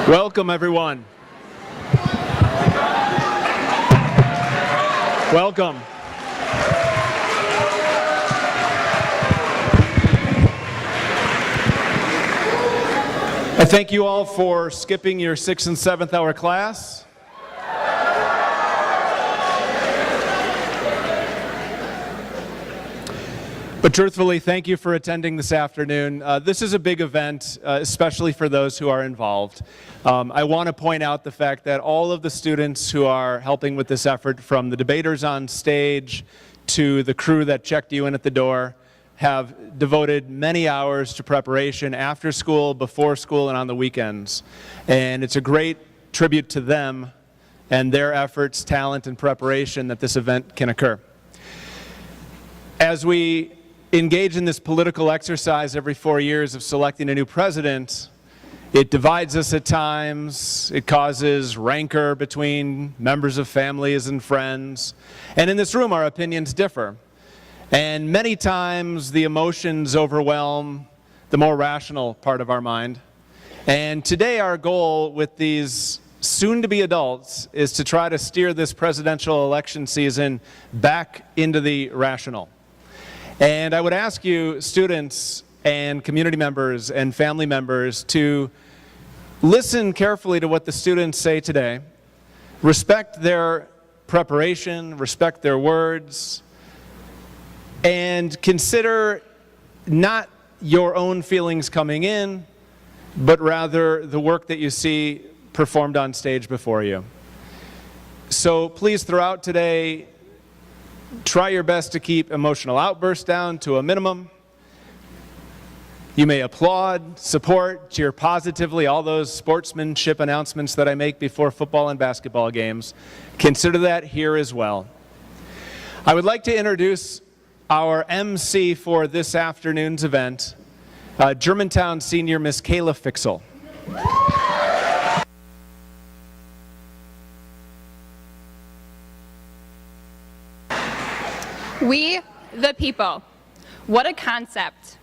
Welcome, everyone. Welcome. I thank you all for skipping your 6th and 7th hour class. But truthfully, thank you for attending this afternoon. This is a big event, especially for those who are involved. I want to point out the fact that all of the students who are helping with this effort, from the debaters on stage to the crew that checked you in at the door, have devoted many hours to preparation after school, before school, and on the weekends. And it's a great tribute to them and their efforts, talent, and preparation that this event can occur. As we engage in this political exercise every 4 years of selecting a new president, it divides us at times, it causes rancor between members of families and friends, and in this room our opinions differ. And many times the emotions overwhelm the more rational part of our mind. And today our goal with these soon-to-be adults is to try to steer this presidential election season back into the rational. And I would ask you, students and community members and family members, to listen carefully to what the students say today, respect their preparation, respect their words, and consider not your own feelings coming in, but rather the work that you see performed on stage before you. So please, throughout today, try your best to keep emotional outbursts down to a minimum. You may applaud, support, cheer positively, all those sportsmanship announcements that I make before football and basketball games. Consider that here as well. I would like to introduce our MC for this afternoon's event, Germantown senior Miss Kayla Fixel. We the people. What a concept.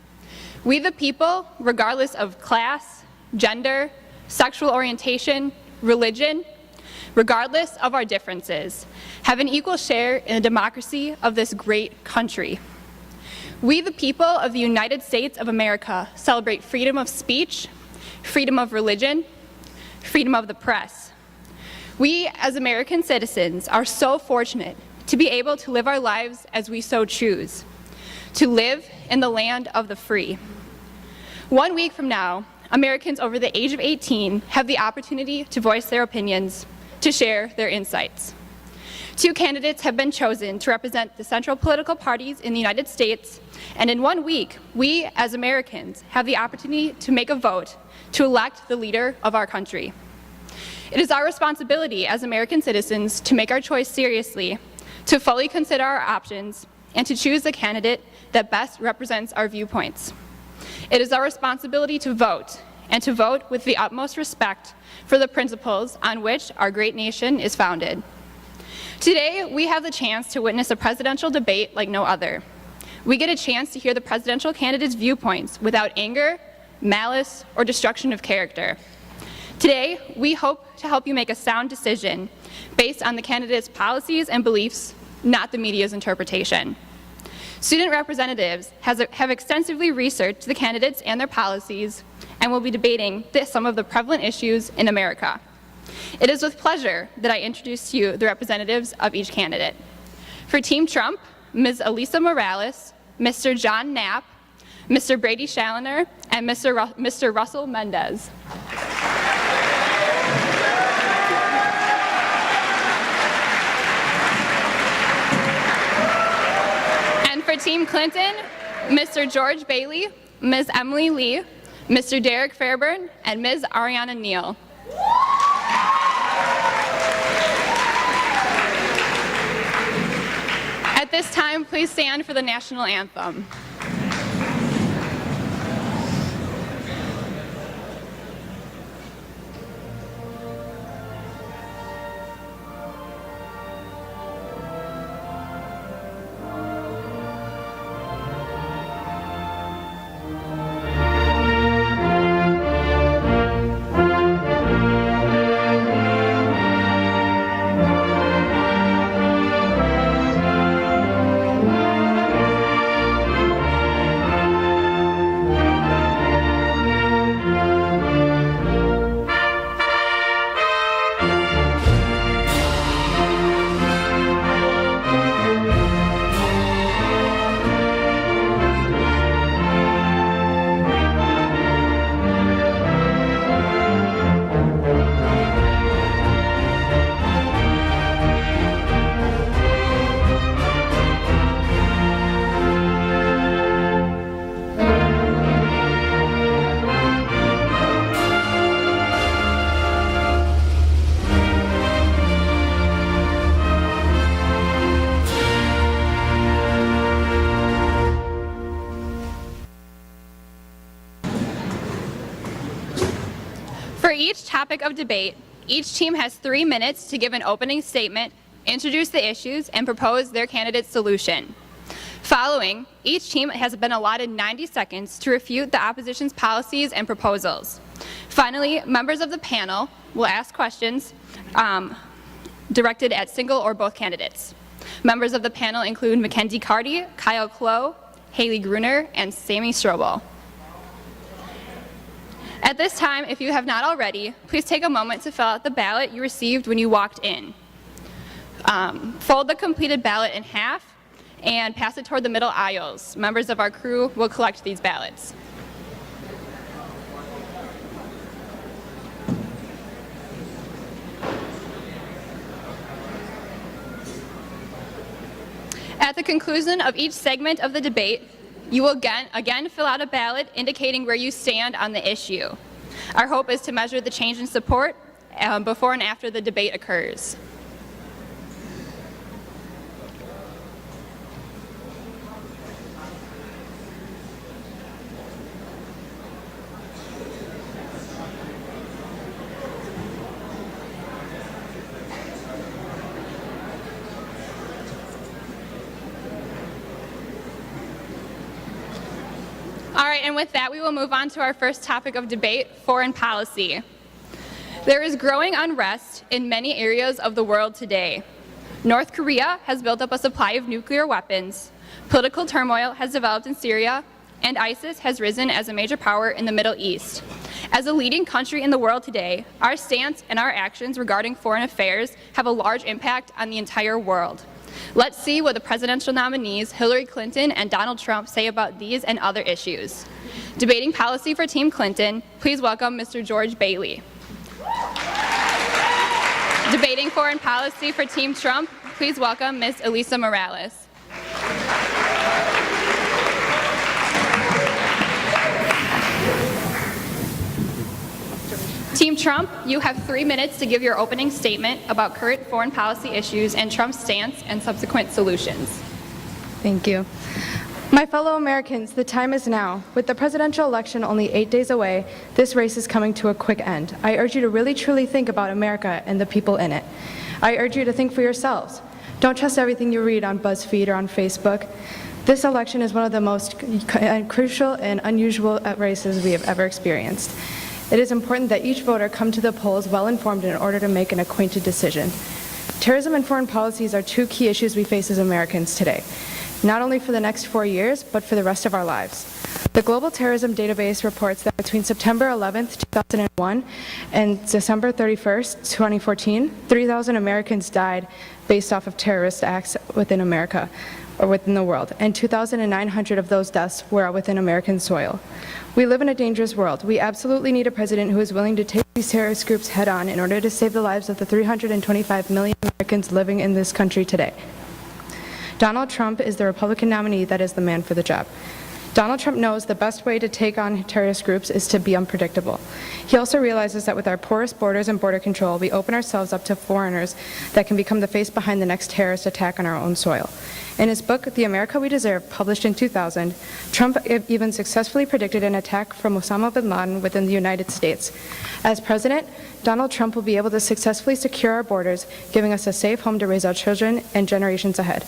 We the people, regardless of class, gender, sexual orientation, religion, regardless of our differences, have an equal share in the democracy of this great country. We the people of the United States of America celebrate freedom of speech, freedom of religion, freedom of the press. We as American citizens are so fortunate to be able to live our lives as we so choose, to live in the land of the free. 1 week from now, Americans over the age of 18 have the opportunity to voice their opinions, to share their insights. 2 candidates have been chosen to represent the central political parties in the United States, and in 1 week, we as Americans have the opportunity to make a vote to elect the leader of our country. It is our responsibility as American citizens to make our choice seriously, to fully consider our options, and to choose the candidate that best represents our viewpoints. It is our responsibility to vote, and to vote with the utmost respect for the principles on which our great nation is founded. Today, we have the chance to witness a presidential debate like no other. We get a chance to hear the presidential candidate's viewpoints without anger, malice, or destruction of character. Today, we hope to help you make a sound decision based on the candidate's policies and beliefs, not the media's interpretation. Student representatives have extensively researched the candidates and their policies and will be debating some of the prevalent issues in America. It is with pleasure that I introduce to you the representatives of each candidate. For Team Trump, Ms. Elisa Morales, Mr. John Knapp, Mr. Brady Challoner, and Mr. Russell Mendez. For Team Clinton, Mr. George Bailey, Ms. Emily Lee, Mr. Derek Fairburn, and Ms. Ariana Neal. At this time, please stand for the national anthem. topic of debate, each team has 3 minutes to give an opening statement, introduce the issues, and propose their candidate's solution. Following, each team has been allotted 90 seconds to refute the opposition's policies and proposals. Finally, members of the panel will ask questions directed at single or both candidates. Members of the panel include Mackenzie Carty, Kyle Clough, Haley Gruner, and Sammy Strobel. At this time, if you have not already, please take a moment to fill out the ballot you received when you walked in. Fold the completed ballot in half and pass it toward the middle aisles. Members of our crew will collect these ballots. At the conclusion of each segment of the debate, you will again fill out a ballot indicating where you stand on the issue. Our hope is to measure the change in support before and after the debate occurs. All right, and with that, we will move on to our first topic of debate, foreign policy. There is growing unrest in many areas of the world today. North Korea has built up a supply of nuclear weapons, political turmoil has developed in Syria, and ISIS has risen as a major power in the Middle East. As a leading country in the world today, our stance and our actions regarding foreign affairs have a large impact on the entire world. Let's see what the presidential nominees Hillary Clinton and Donald Trump say about these and other issues. Debating policy for Team Clinton, please welcome Mr. George Bailey. Debating foreign policy for Team Trump, please welcome Ms. Elisa Morales. Team Trump, you have 3 minutes to give your opening statement about current foreign policy issues and Trump's stance and subsequent solutions. Thank you. My fellow Americans, the time is now. With the presidential election only 8 days away, this race is coming to a quick end. I urge you to really truly think about America and the people in it. I urge you to think for yourselves. Don't trust everything you read on BuzzFeed or on Facebook. This election is one of the most crucial and unusual races we have ever experienced. It is important that each voter come to the polls well-informed in order to make an acquainted decision. Terrorism and foreign policies are two key issues we face as Americans today, not only for the next 4 years, but for the rest of our lives. The Global Terrorism Database reports that between September 11th, 2001 and December 31st, 2014, 3,000 Americans died based off of terrorist acts within America or within the world, and 2,900 of those deaths were within American soil. We live in a dangerous world. We absolutely need a president who is willing to take these terrorist groups head on in order to save the lives of the 325 million Americans living in this country today. Donald Trump is the Republican nominee that is the man for the job. Donald Trump knows the best way to take on terrorist groups is to be unpredictable. He also realizes that with our porous borders and border control, we open ourselves up to foreigners that can become the face behind the next terrorist attack on our own soil. In his book, The America We Deserve, published in 2000, Trump even successfully predicted an attack from Osama bin Laden within the United States. As president, Donald Trump will be able to successfully secure our borders, giving us a safe home to raise our children and generations ahead.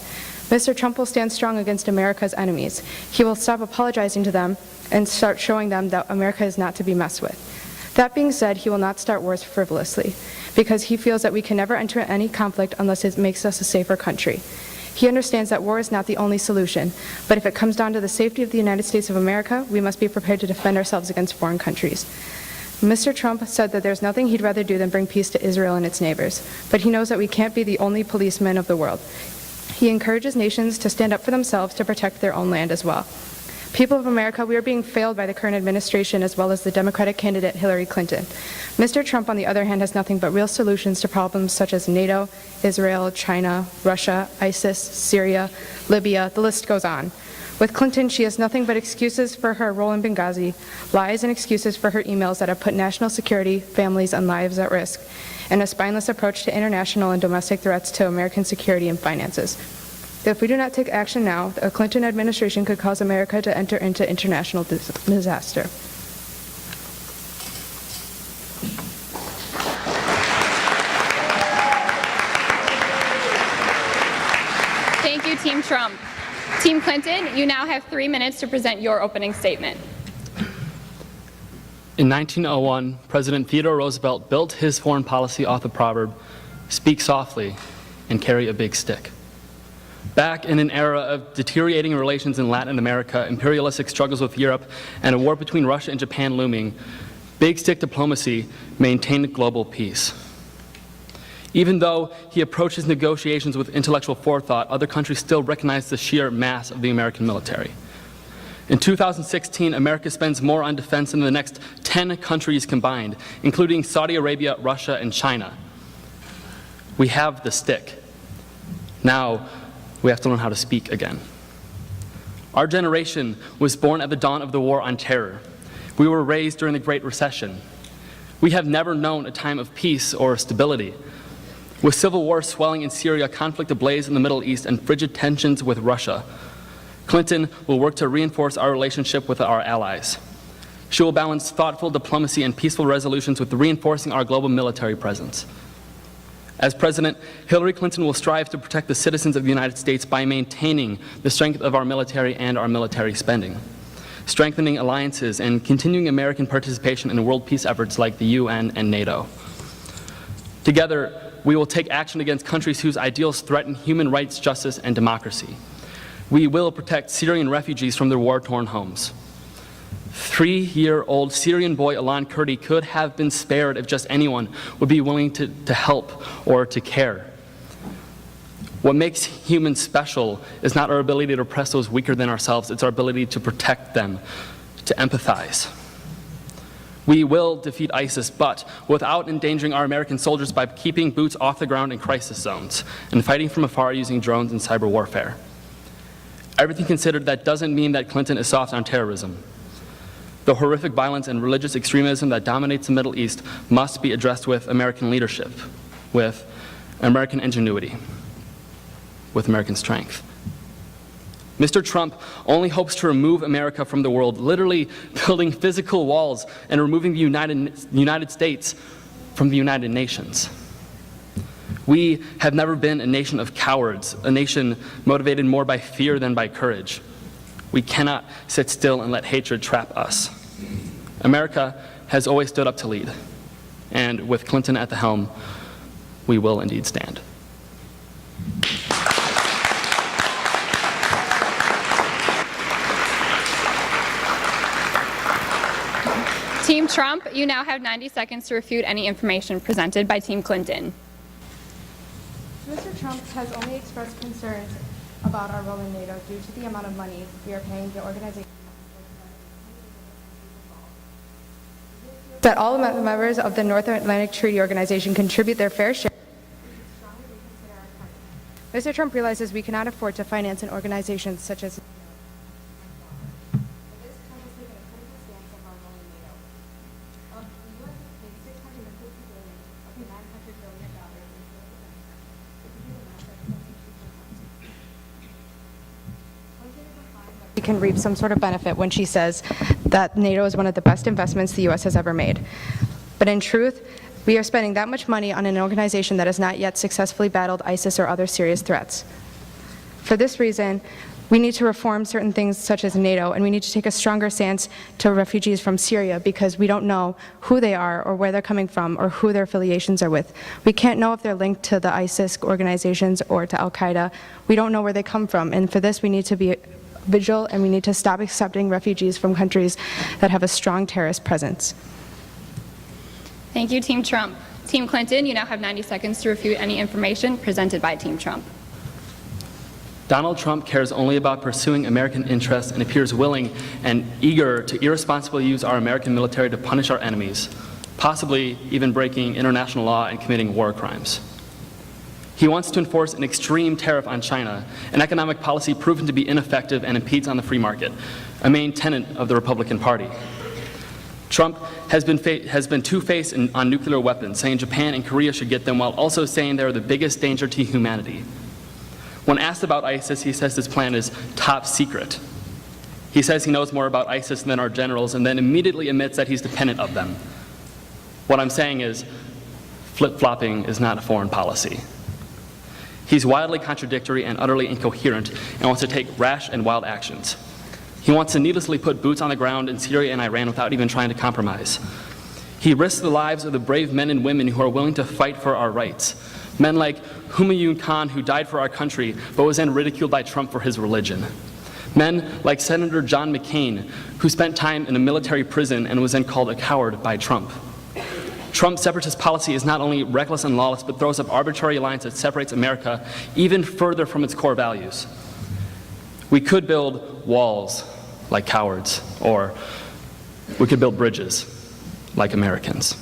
Mr. Trump will stand strong against America's enemies. He will stop apologizing to them and start showing them that America is not to be messed with. That being said, he will not start wars frivolously, because he feels that we can never enter any conflict unless it makes us a safer country. He understands that war is not the only solution, but if it comes down to the safety of the United States of America, we must be prepared to defend ourselves against foreign countries. Mr. Trump said that there's nothing he'd rather do than bring peace to Israel and its neighbors, but he knows that we can't be the only policemen of the world. He encourages nations to stand up for themselves to protect their own land as well. People of America, we are being failed by the current administration as well as the Democratic candidate Hillary Clinton. Mr. Trump, on the other hand, has nothing but real solutions to problems such as NATO, Israel, China, Russia, ISIS, Syria, Libya, the list goes on. With Clinton, she has nothing but excuses for her role in Benghazi, lies and excuses for her emails that have put national security, families, and lives at risk, and a spineless approach to international and domestic threats to American security and finances. If we do not take action now, the Clinton administration could cause America to enter into international disaster. you, Team Trump. Team Clinton, you now have 3 minutes to present your opening statement. In 1901, President Theodore Roosevelt built his foreign policy off the proverb, "Speak softly and carry a big stick." Back in an era of deteriorating relations in Latin America, imperialistic struggles with Europe, and a war between Russia and Japan looming, big stick diplomacy maintained global peace. Even though he approaches negotiations with intellectual forethought, other countries still recognize the sheer mass of the American military. In 2016, America spends more on defense than the next 10 countries combined, including Saudi Arabia, Russia, and China. We have the stick. Now, we have to learn how to speak again. Our generation was born at the dawn of the War on Terror. We were raised during the Great Recession. We have never known a time of peace or stability. With civil war swelling in Syria, conflict ablaze in the Middle East, and frigid tensions with Russia, Clinton will work to reinforce our relationship with our allies. She will balance thoughtful diplomacy and peaceful resolutions with reinforcing our global military presence. As president, Hillary Clinton will strive to protect the citizens of the United States by maintaining the strength of our military and our military spending, strengthening alliances, and continuing American participation in world peace efforts like the UN and NATO. Together, we will take action against countries whose ideals threaten human rights, justice, and democracy. We will protect Syrian refugees from their war-torn homes. 3-year-old Syrian boy Alan Kurdi could have been spared if just anyone would be willing to help or to care. What makes humans special is not our ability to oppress those weaker than ourselves, it's our ability to protect them, to empathize. We will defeat ISIS, but without endangering our American soldiers by keeping boots off the ground in crisis zones and fighting from afar using drones and cyber warfare. Everything considered, that doesn't mean that Clinton is soft on terrorism. The horrific violence and religious extremism that dominates the Middle East must be addressed with American leadership, with American ingenuity, with American strength. Mr. Trump only hopes to remove America from the world, literally building physical walls and removing the United States from the United Nations. We have never been a nation of cowards, a nation motivated more by fear than by courage. We cannot sit still and let hatred trap us. America has always stood up to lead, and with Clinton at the helm, we will indeed stand. Team Trump, you now have 90 seconds to refute any information presented by Team Clinton. Mr. Trump has only expressed concerns about our role in NATO due to the amount of money we are paying the organization. That all members of the North Atlantic Treaty Organization contribute their fair share. Mr. Trump realizes we cannot afford to finance an organization such as can reap some sort of benefit when she says that NATO is one of the best investments the U.S. has ever made. But in truth, we are spending that much money on an organization that has not yet successfully battled ISIS or other serious threats. For this reason, we need to reform certain things such as NATO, and we need to take a stronger stance to refugees from Syria because we don't know who they are or where they're coming from or who their affiliations are with. We can't know if they're linked to the ISIS organizations or to Al-Qaeda. We don't know where they come from, and for this we need to be vigilant, and we need to stop accepting refugees from countries that have a strong terrorist presence. Thank you, Team Trump. Team Clinton, you now have 90 seconds to refute any information presented by Team Trump. Donald Trump cares only about pursuing American interests and appears willing and eager to irresponsibly use our American military to punish our enemies, possibly even breaking international law and committing war crimes. He wants to enforce an extreme tariff on China, an economic policy proven to be ineffective and impedes on the free market, a main tenet of the Republican Party. Trump has been two-faced on nuclear weapons, saying Japan and Korea should get them while also saying they're the biggest danger to humanity. When asked about ISIS, he says his plan is top secret. He says he knows more about ISIS than our generals and then immediately admits that he's dependent of them. What I'm saying is, flip-flopping is not a foreign policy. He's wildly contradictory and utterly incoherent and wants to take rash and wild actions. He wants to needlessly put boots on the ground in Syria and Iran without even trying to compromise. He risks the lives of the brave men and women who are willing to fight for our rights. Men like Humayun Khan, who died for our country but was then ridiculed by Trump for his religion. Men like Senator John McCain, who spent time in a military prison and was then called a coward by Trump. Trump's separatist policy is not only reckless and lawless, but throws up arbitrary lines that separates America even further from its core values. We could build walls like cowards, or we could build bridges like Americans.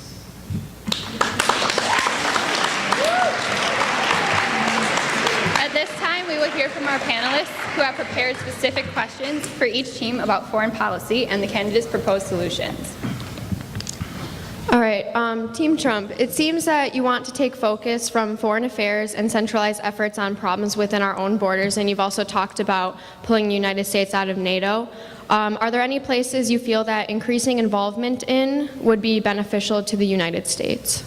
At this time, we will hear from our panelists who have prepared specific questions for each team about foreign policy and the candidates' proposed solutions. All right, Team Trump, it seems that you want to take focus from foreign affairs and centralize efforts on problems within our own borders, and you've also talked about pulling the United States out of NATO. Are there any places you feel that increasing involvement in would be beneficial to the United States?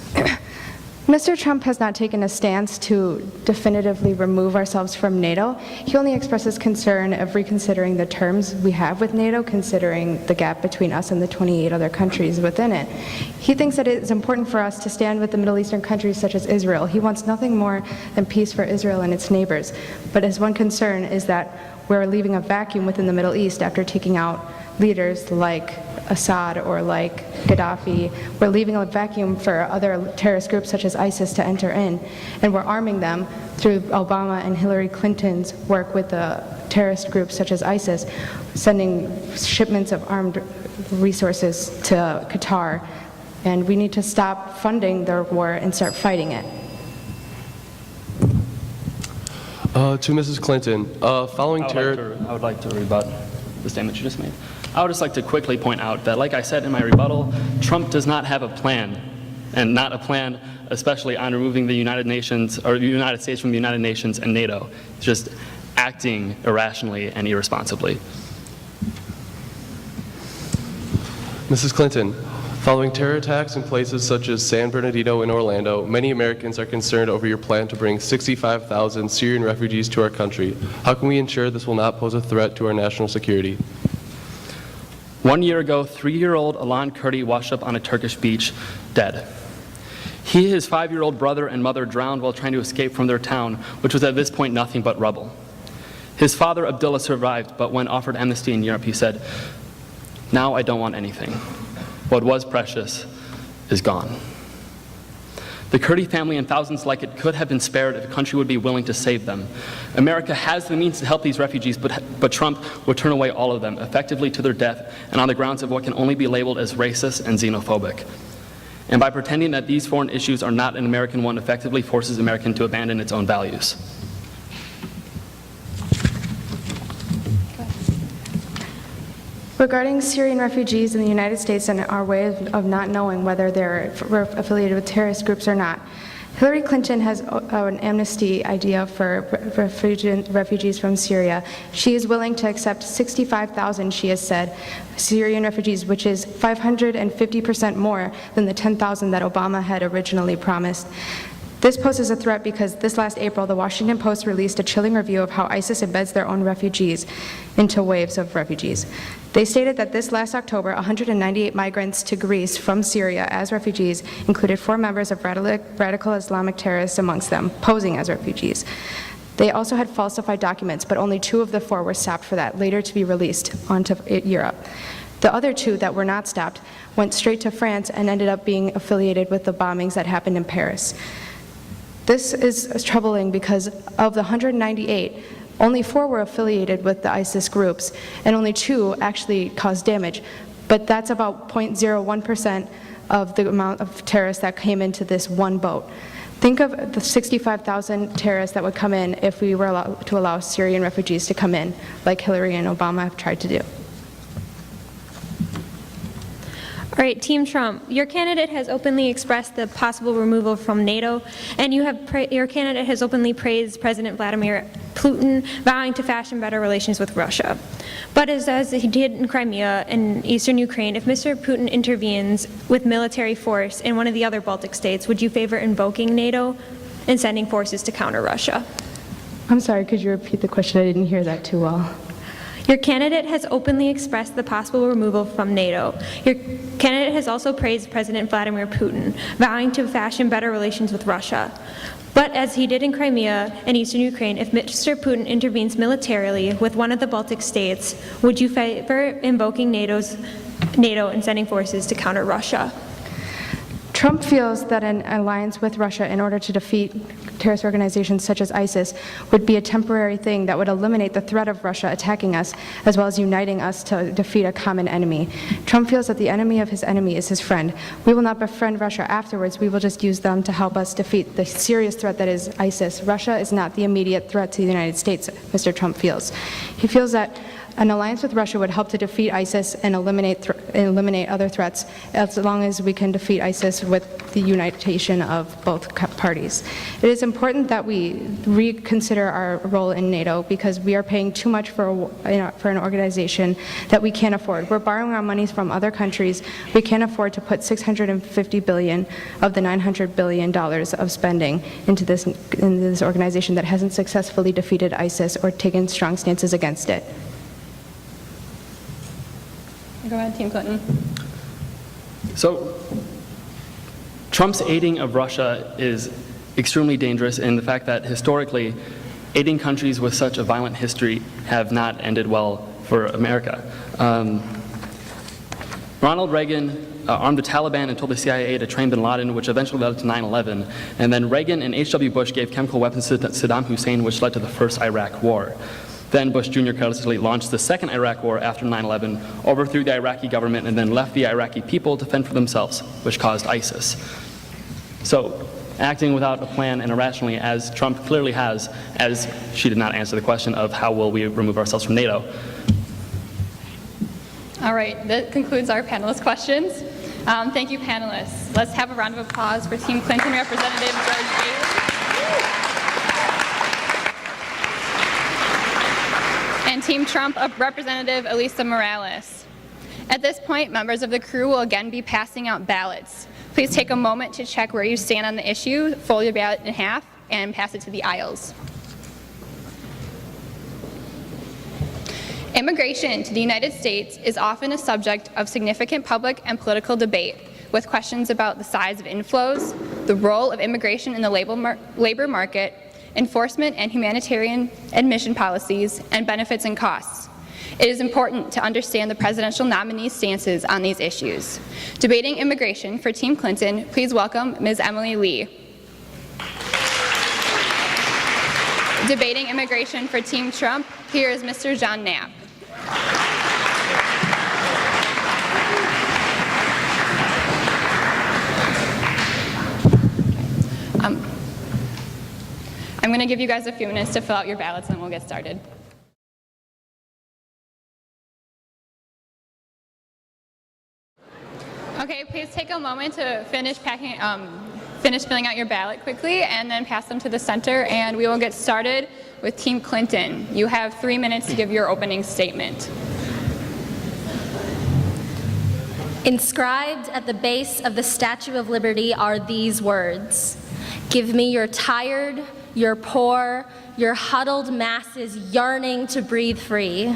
Mr. Trump has not taken a stance to definitively remove ourselves from NATO. He only expresses concern of reconsidering the terms we have with NATO, considering the gap between us and the 28 other countries within it. He thinks that it is important for us to stand with the Middle Eastern countries such as Israel. He wants nothing more than peace for Israel and its neighbors. But his one concern is that we're leaving a vacuum within the Middle East after taking out leaders like Assad or like Gaddafi. We're leaving a vacuum for other terrorist groups such as ISIS to enter in, and we're arming them through Obama and Hillary Clinton's work with the terrorist groups such as ISIS, sending shipments of armed resources to Qatar, and we need to stop funding their war and start fighting it. To Mrs. Clinton, following terror... I would like to rebut the statement you just made. I would just like to quickly point out that, like I said in my rebuttal, Trump does not have a plan, and not a plan especially on removing the United Nations, or the United States from the United Nations and NATO. It's just acting irrationally and irresponsibly. Mrs. Clinton, following terror attacks in places such as San Bernardino and Orlando, many Americans are concerned over your plan to bring 65,000 Syrian refugees to our country. How can we ensure this will not pose a threat to our national security? 1 year ago, 3-year-old Alan Kurdi washed up on a Turkish beach, dead. He, his 5-year-old brother and mother drowned while trying to escape from their town, which was at this point nothing but rubble. His father, Abdullah, survived, but when offered amnesty in Europe, he said, "Now I don't want anything. What was precious is gone." The Kurdi family and thousands like it could have been spared if a country would be willing to save them. America has the means to help these refugees, but Trump would turn away all of them, effectively to their death, and on the grounds of what can only be labeled as racist and xenophobic. And by pretending that these foreign issues are not an American one, effectively forces America to abandon its own values. Regarding Syrian refugees in the United States and our way of not knowing whether they're affiliated with terrorist groups or not, Hillary Clinton has an amnesty idea for refugees from Syria. She is willing to accept 65,000, she has said, Syrian refugees, which is 550% more than the 10,000 that Obama had originally promised. This poses a threat because this last April, the Washington Post released a chilling review of how ISIS embeds their own refugees into waves of refugees. They stated that this last October, 198 migrants to Greece from Syria as refugees included 4 members of radical Islamic terrorists amongst them, posing as refugees. They also had falsified documents, but only 2 of the 4 were stopped for that, later to be released onto Europe. The other 2 that were not stopped went straight to France and ended up being affiliated with the bombings that happened in Paris. This is troubling because of the 198, only 4 were affiliated with the ISIS groups, and only 2 actually caused damage. But that's about 0.01% of the amount of terrorists that came into this one boat. Think of the 65,000 terrorists that would come in if we were allowed to allow Syrian refugees to come in, like Hillary and Obama have tried to do. All right, Team Trump, your candidate has openly expressed the possible removal from NATO, and your candidate has openly praised President Vladimir Putin, vowing to fashion better relations with Russia. But as he did in Crimea and eastern Ukraine, if Mr. Putin intervenes with military force in one of the other Baltic states, would you favor invoking NATO? and sending forces to counter Russia. I'm sorry, could you repeat the question? I didn't hear that too well. Your candidate has openly expressed the possible removal from NATO. Your candidate has also praised President Vladimir Putin, vowing to fashion better relations with Russia. But as he did in Crimea and eastern Ukraine, if Mr. Putin intervenes militarily with one of the Baltic states, would you favor invoking NATO and sending forces to counter Russia? Trump feels that an alliance with Russia in order to defeat terrorist organizations such as ISIS would be a temporary thing that would eliminate the threat of Russia attacking us, as well as uniting us to defeat a common enemy. Trump feels that the enemy of his enemy is his friend. We will not befriend Russia afterwards. We will just use them to help us defeat the serious threat that is ISIS. Russia is not the immediate threat to the United States, Mr. Trump feels. He feels that an alliance with Russia would help to defeat ISIS and eliminate other threats, as long as we can defeat ISIS with the unitation of both parties. It is important that we reconsider our role in NATO because we are paying too much for an organization that we can't afford. We're borrowing our monies from other countries. We can't afford to put $650 billion of the $900 billion of spending into this organization that hasn't successfully defeated ISIS or taken strong stances against it. Go ahead, Team Clinton. So, Trump's aiding of Russia is extremely dangerous in the fact that historically, aiding countries with such a violent history have not ended well for America. Ronald Reagan armed the Taliban and told the CIA to train bin Laden, which eventually led to 9/11. And then Reagan and H.W. Bush gave chemical weapons to Saddam Hussein, which led to the first Iraq War. Then Bush Jr. carelessly launched the second Iraq War after 9/11, overthrew the Iraqi government, and then left the Iraqi people to fend for themselves, which caused ISIS. So, acting without a plan and irrationally, as Trump clearly has, as she did not answer the question of how will we remove ourselves from NATO. All right, that concludes our panelist questions. Thank you, panelists. Let's have a round of applause for Team Clinton Representative George Bailey. And Team Trump Representative Elisa Morales. At this point, members of the crew will again be passing out ballots. Please take a moment to check where you stand on the issue, fold your ballot in half, and pass it to the aisles. Immigration to the United States is often a subject of significant public and political debate, with questions about the size of inflows, the role of immigration in the labor market, enforcement and humanitarian admission policies, and benefits and costs. It is important to understand the presidential nominee's stances on these issues. Debating immigration for Team Clinton, please welcome Ms. Emily Lee. Debating immigration for Team Trump, here is Mr. John Knapp. I'm going to give you guys a few minutes to fill out your ballots and we'll get started. Okay, please take a moment to finish filling out your ballot quickly and then pass them to the center, and we will get started with Team Clinton. You have 3 minutes to give your opening statement. Inscribed at the base of the Statue of Liberty are these words: "Give me your tired, your poor, your huddled masses yearning to breathe free."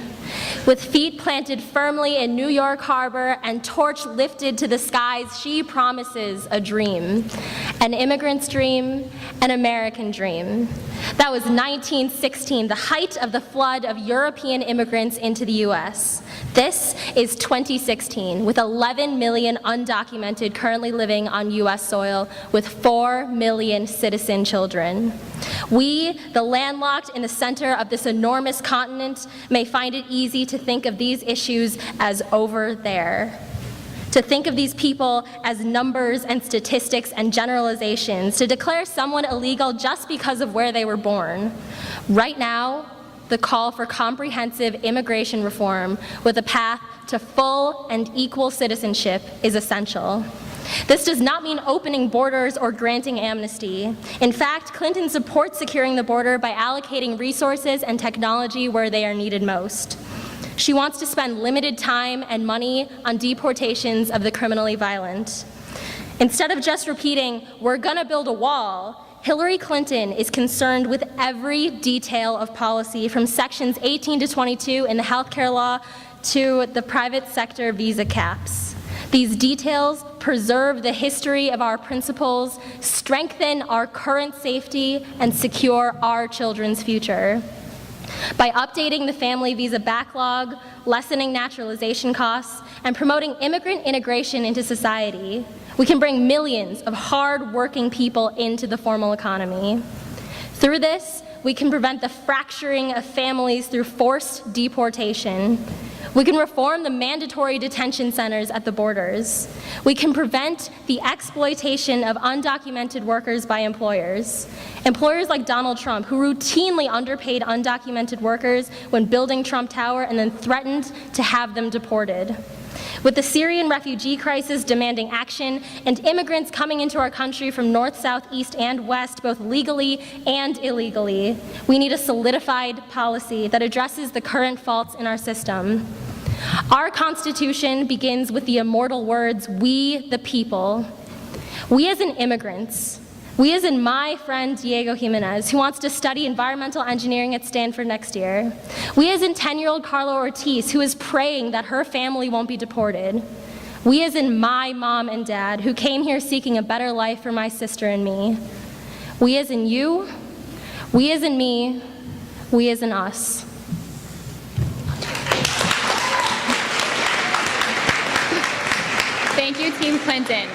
With feet planted firmly in New York Harbor and torch lifted to the skies, she promises a dream. An immigrant's dream, an American dream. That was 1916, the height of the flood of European immigrants into the U.S. This is 2016, with 11 million undocumented currently living on U.S. soil, with 4 million citizen children. We, the landlocked in the center of this enormous continent, may find it easy to think of these issues as over there. To think of these people as numbers and statistics and generalizations, to declare someone illegal just because of where they were born. Right now, the call for comprehensive immigration reform with a path to full and equal citizenship is essential. This does not mean opening borders or granting amnesty. In fact, Clinton supports securing the border by allocating resources and technology where they are needed most. She wants to spend limited time and money on deportations of the criminally violent. Instead of just repeating, "We're gonna build a wall," Hillary Clinton is concerned with every detail of policy, from sections 18 to 22 in the healthcare law to the private sector visa caps. These details preserve the history of our principles, strengthen our current safety, and secure our children's future. By updating the family visa backlog, lessening naturalization costs, and promoting immigrant integration into society, we can bring millions of hard-working people into the formal economy. Through this, we can prevent the fracturing of families through forced deportation. We can reform the mandatory detention centers at the borders. We can prevent the exploitation of undocumented workers by employers. Employers like Donald Trump, who routinely underpaid undocumented workers when building Trump Tower and then threatened to have them deported. With the Syrian refugee crisis demanding action and immigrants coming into our country from north, south, east, and west, both legally and illegally, we need a solidified policy that addresses the current faults in our system. Our Constitution begins with the immortal words, "We the people." We as in immigrants, we as in my friend Diego Jimenez, who wants to study environmental engineering at Stanford next year. We as in 10-year-old Carla Ortiz, who is praying that her family won't be deported. We as in my mom and dad, who came here seeking a better life for my sister and me. We as in you, we as in me, we as in us. Thank you, Team Clinton.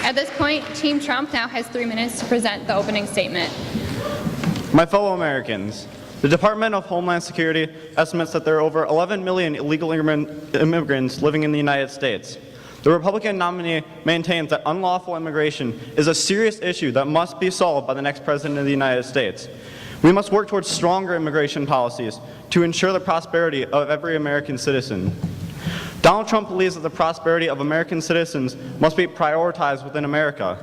At this point, Team Trump now has 3 minutes to present the opening statement. My fellow Americans, the Department of Homeland Security estimates that there are over 11 million illegal immigrants living in the United States. The Republican nominee maintains that unlawful immigration is a serious issue that must be solved by the next President of the United States. We must work towards stronger immigration policies to ensure the prosperity of every American citizen. Donald Trump believes that the prosperity of American citizens must be prioritized within America.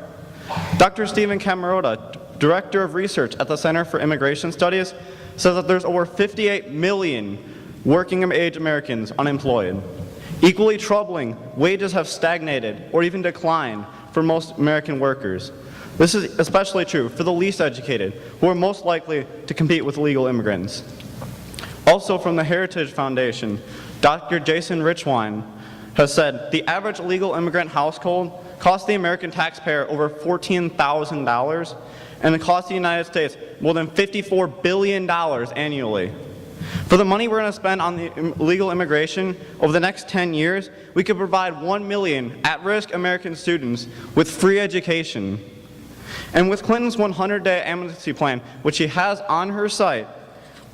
Dr. Stephen Camarota, Director of Research at the Center for Immigration Studies, says that there's over 58 million working-age Americans unemployed. Equally troubling, wages have stagnated or even declined for most American workers. This is especially true for the least educated, who are most likely to compete with illegal immigrants. Also from the Heritage Foundation, Dr. Jason Richwine has said the average illegal immigrant household costs the American taxpayer over $14,000 and it costs the United States more than $54 billion annually. For the money we're going to spend on the illegal immigration over the next 10 years, we could provide 1 million at-risk American students with free education. And with Clinton's 100-day amnesty plan, which she has on her site,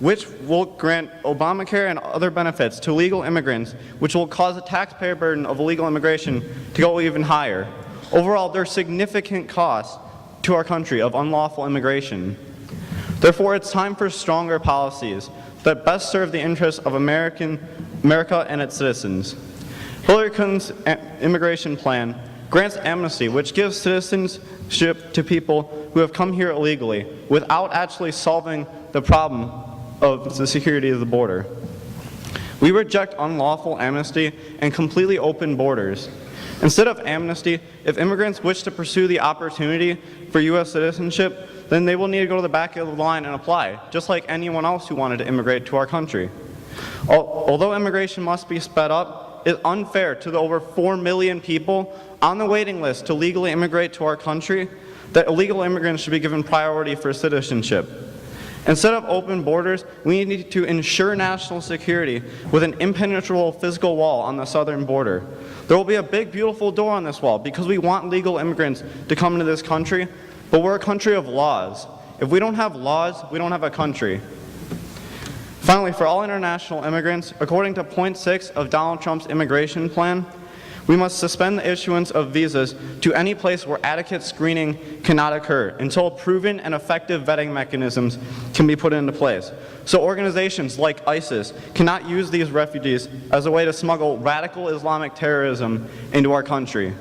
which will grant Obamacare and other benefits to legal immigrants, which will cause the taxpayer burden of illegal immigration to go even higher. Overall, there are significant costs to our country of unlawful immigration. Therefore, it's time for stronger policies that best serve the interests of America and its citizens. Hillary Clinton's immigration plan grants amnesty, which gives citizenship to people who have come here illegally without actually solving the problem of the security of the border. We reject unlawful amnesty and completely open borders. Instead of amnesty, if immigrants wish to pursue the opportunity for U.S. citizenship, then they will need to go to the back of the line and apply, just like anyone else who wanted to immigrate to our country. Although immigration must be sped up, it's unfair to the over 4 million people on the waiting list to legally immigrate to our country that illegal immigrants should be given priority for citizenship. Instead of open borders, we need to ensure national security with an impenetrable physical wall on the southern border. There will be a big, beautiful door on this wall because we want legal immigrants to come into this country, but we're a country of laws. If we don't have laws, we don't have a country. Finally, for all international immigrants, according to point 6 of Donald Trump's immigration plan, we must suspend the issuance of visas to any place where adequate screening cannot occur until proven and effective vetting mechanisms can be put into place. So organizations like ISIS cannot use these refugees as a way to smuggle radical Islamic terrorism into our country.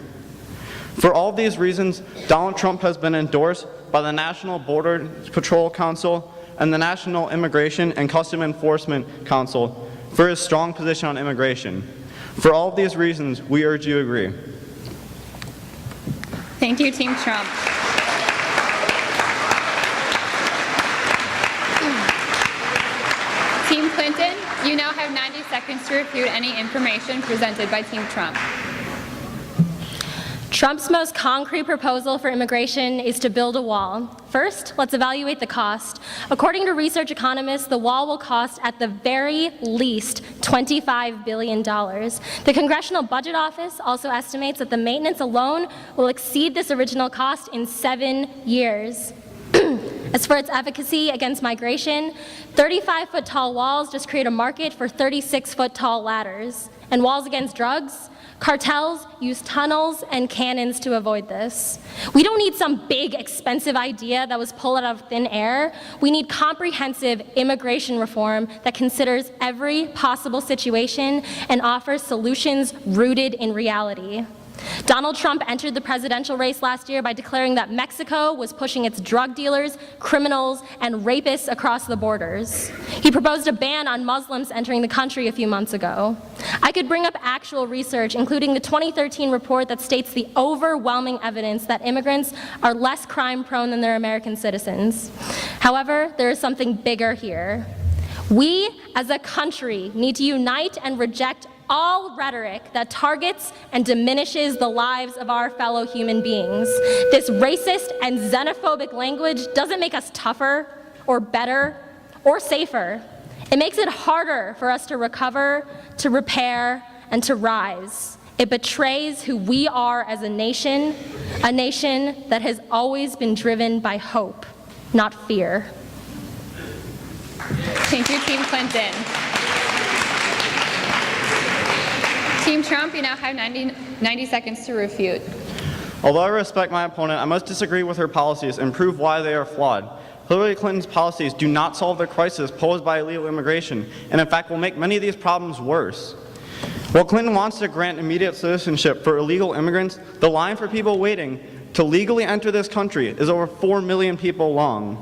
For all these reasons, Donald Trump has been endorsed by the National Border Patrol Council and the National Immigration and Custom Enforcement Council for his strong position on immigration. For all of these reasons, we urge you to agree. Thank you, Team Trump. seconds to refute any information presented by Team Trump. Trump's most concrete proposal for immigration is to build a wall. First, let's evaluate the cost. According to research economists, the wall will cost at the very least $25 billion. The Congressional Budget Office also estimates that the maintenance alone will exceed this original cost in 7 years. As for its efficacy against migration, 35-foot tall walls just create a market for 36-foot tall ladders. And walls against drugs? Cartels use tunnels and cannons to avoid this. We don't need some big, expensive idea that was pulled out of thin air. We need comprehensive immigration reform that considers every possible situation and offers solutions rooted in reality. Donald Trump entered the presidential race last year by declaring that Mexico was pushing its drug dealers, criminals, and rapists across the borders. He proposed a ban on Muslims entering the country a few months ago. I could bring up actual research, including the 2013 report that states the overwhelming evidence that immigrants are less crime-prone than their American citizens. However, there is something bigger here. We, as a country, need to unite and reject all rhetoric that targets and diminishes the lives of our fellow human beings. This racist and xenophobic language doesn't make us tougher or better or safer. It makes it harder for us to recover, to repair, and to rise. It betrays who we are as a nation that has always been driven by hope, not fear. Thank you, Team Clinton. Team Trump, you now have 90 seconds to refute. Although I respect my opponent, I must disagree with her policies and prove why they are flawed. Hillary Clinton's policies do not solve the crisis posed by illegal immigration, and in fact will make many of these problems worse. While Clinton wants to grant immediate citizenship for illegal immigrants, the line for people waiting to legally enter this country is over 4 million people long.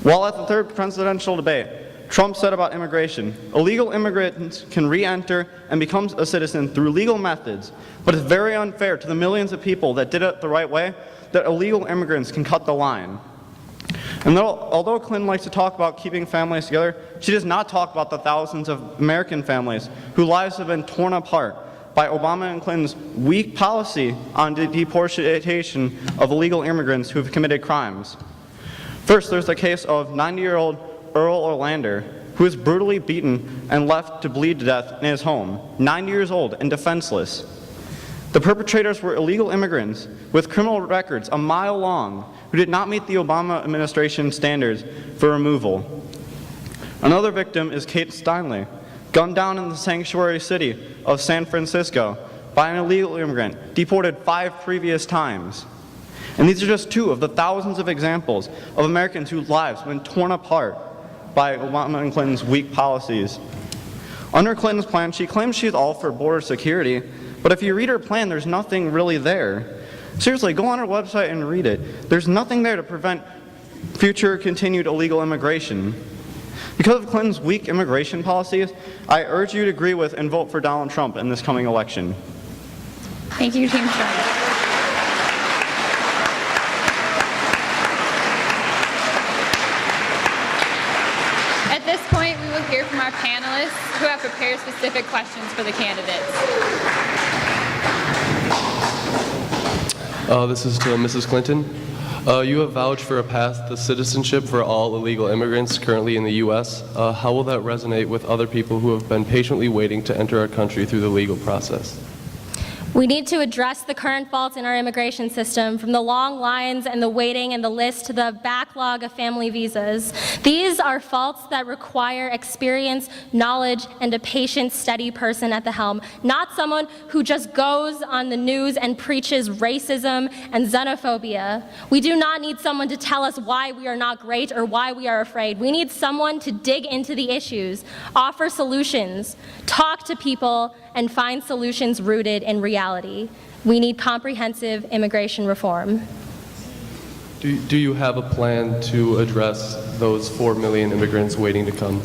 While at the third presidential debate, Trump said about immigration, illegal immigrants can re-enter and become a citizen through legal methods, but it's very unfair to the millions of people that did it the right way that illegal immigrants can cut the line. And although Clinton likes to talk about keeping families together, she does not talk about the thousands of American families whose lives have been torn apart by Obama and Clinton's weak policy on the deportation of illegal immigrants who have committed crimes. First, there's the case of 90-year-old Earl Orlander, who was brutally beaten and left to bleed to death in his home, 90 years old and defenseless. The perpetrators were illegal immigrants with criminal records a mile long who did not meet the Obama administration standards for removal. Another victim is Kate Steinle, gunned down in the sanctuary city of San Francisco by an illegal immigrant, deported 5 previous times. And these are just 2 of the thousands of examples of Americans whose lives have been torn apart by Obama and Clinton's weak policies. Under Clinton's plan, she claims she's all for border security, but if you read her plan, there's nothing really there. Seriously, go on her website and read it. There's nothing there to prevent future continued illegal immigration. Because of Clinton's weak immigration policies, I urge you to agree with and vote for Donald Trump in this coming election. Thank you, Team Trump. At this point, we will hear from our panelists who have prepared specific questions for the candidates. This is to Mrs. Clinton. You have vouched for a path to citizenship for all illegal immigrants currently in the U.S. How will that resonate with other people who have been patiently waiting to enter our country through the legal process? We need to address the current faults in our immigration system, from the long lines and the waiting and the list to the backlog of family visas. These are faults that require experience, knowledge, and a patient, steady person at the helm, not someone who just goes on the news and preaches racism and xenophobia. We do not need someone to tell us why we are not great or why we are afraid. We need someone to dig into the issues, offer solutions, talk to people, and find solutions rooted in reality. We need comprehensive immigration reform. Do you have a plan to address those 4 million immigrants waiting to come?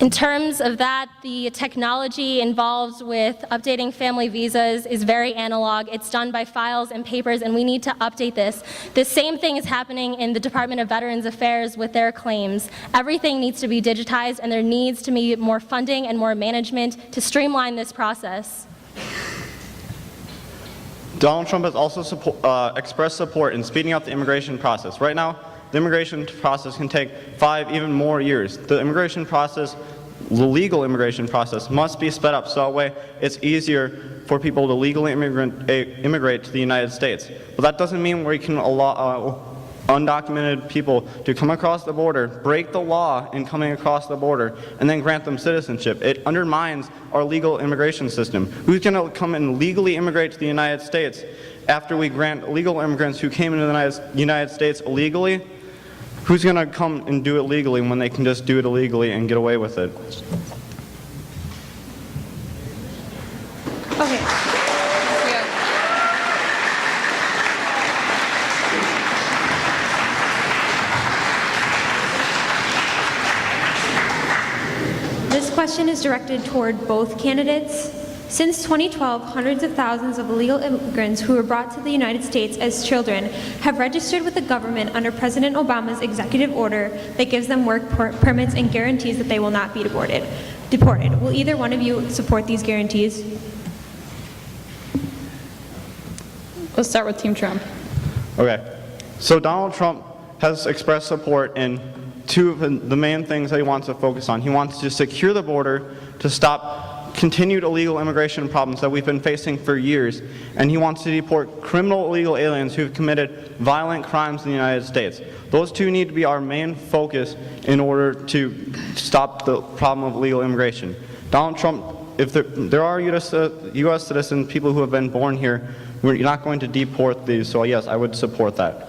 In terms of that, the technology involved with updating family visas is very analog. It's done by files and papers, and we need to update this. The same thing is happening in the Department of Veterans Affairs with their claims. Everything needs to be digitized, and there needs to be more funding and more management to streamline this process. Donald Trump has also expressed support in speeding up the immigration process. Right now, the immigration process can take 5, even more years. The legal immigration process must be sped up so that way it's easier for people to legally immigrate to the United States. But that doesn't mean we can allow undocumented people to come across the border, break the law in coming across the border, and then grant them citizenship. It undermines our legal immigration system. Who's going to come and legally immigrate to the United States after we grant illegal immigrants who came into the United States illegally? Who's going to come and do it legally when they can just do it illegally and get away with it? Okay. This question is directed toward both candidates. Since 2012, hundreds of thousands of illegal immigrants who were brought to the United States as children have registered with the government under President Obama's executive order that gives them work permits and guarantees that they will not be deported. Will either one of you support these guarantees? Let's start with Team Trump. Okay, so Donald Trump has expressed support in two of the main things that he wants to focus on. He wants to secure the border to stop continued illegal immigration problems that we've been facing for years, and he wants to deport criminal illegal aliens who have committed violent crimes in the United States. Those two need to be our main focus in order to stop the problem of illegal immigration. Donald Trump, if there are U.S. citizens, people who have been born here, you're not going to deport these, so yes, I would support that.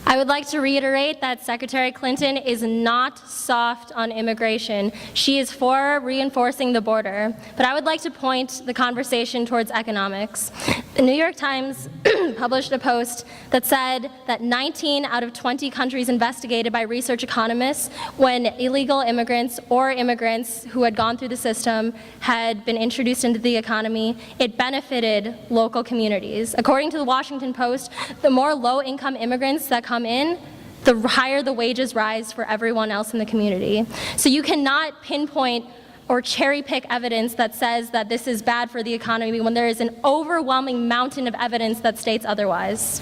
I would like to reiterate that Secretary Clinton is not soft on immigration. She is for reinforcing the border. But I would like to point the conversation towards economics. The New York Times published a post that said that 19 out of 20 countries investigated by research economists, when illegal immigrants or immigrants who had gone through the system had been introduced into the economy, it benefited local communities. According to the Washington Post, the more low-income immigrants that come in, the higher the wages rise for everyone else in the community. So you cannot pinpoint or cherry pick evidence that says that this is bad for the economy when there is an overwhelming mountain of evidence that states otherwise.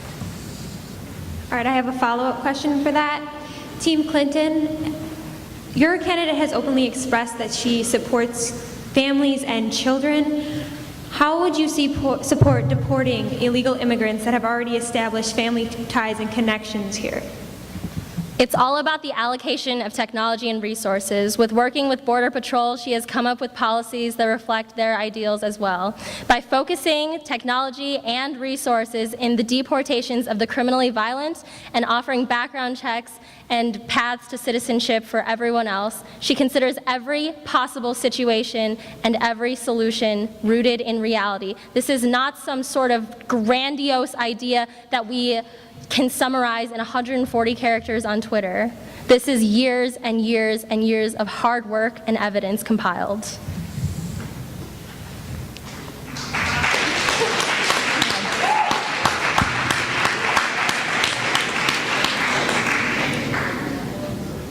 All right, I have a follow-up question for that. Team Clinton, your candidate has openly expressed that she supports families and children. How would you support deporting illegal immigrants that have already established family ties and connections here? It's all about the allocation of technology and resources. With working with Border Patrol, she has come up with policies that reflect their ideals as well. By focusing technology and resources in the deportations of the criminally violent and offering background checks and paths to citizenship for everyone else, she considers every possible situation and every solution rooted in reality. This is not some sort of grandiose idea that we can summarize in 140 characters on Twitter. This is years and years and years of hard work and evidence compiled.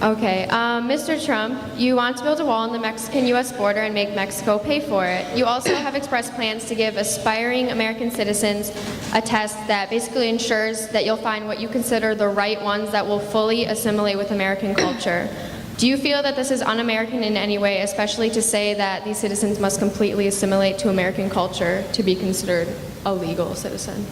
Okay, Mr. Trump, you want to build a wall on the Mexican-U.S. border and make Mexico pay for it. You also have expressed plans to give aspiring American citizens a test that basically ensures that you'll find what you consider the right ones that will fully assimilate with American culture. Do you feel that this is un-American in any way, especially to say that these citizens must completely assimilate to American culture to be considered a legal citizen?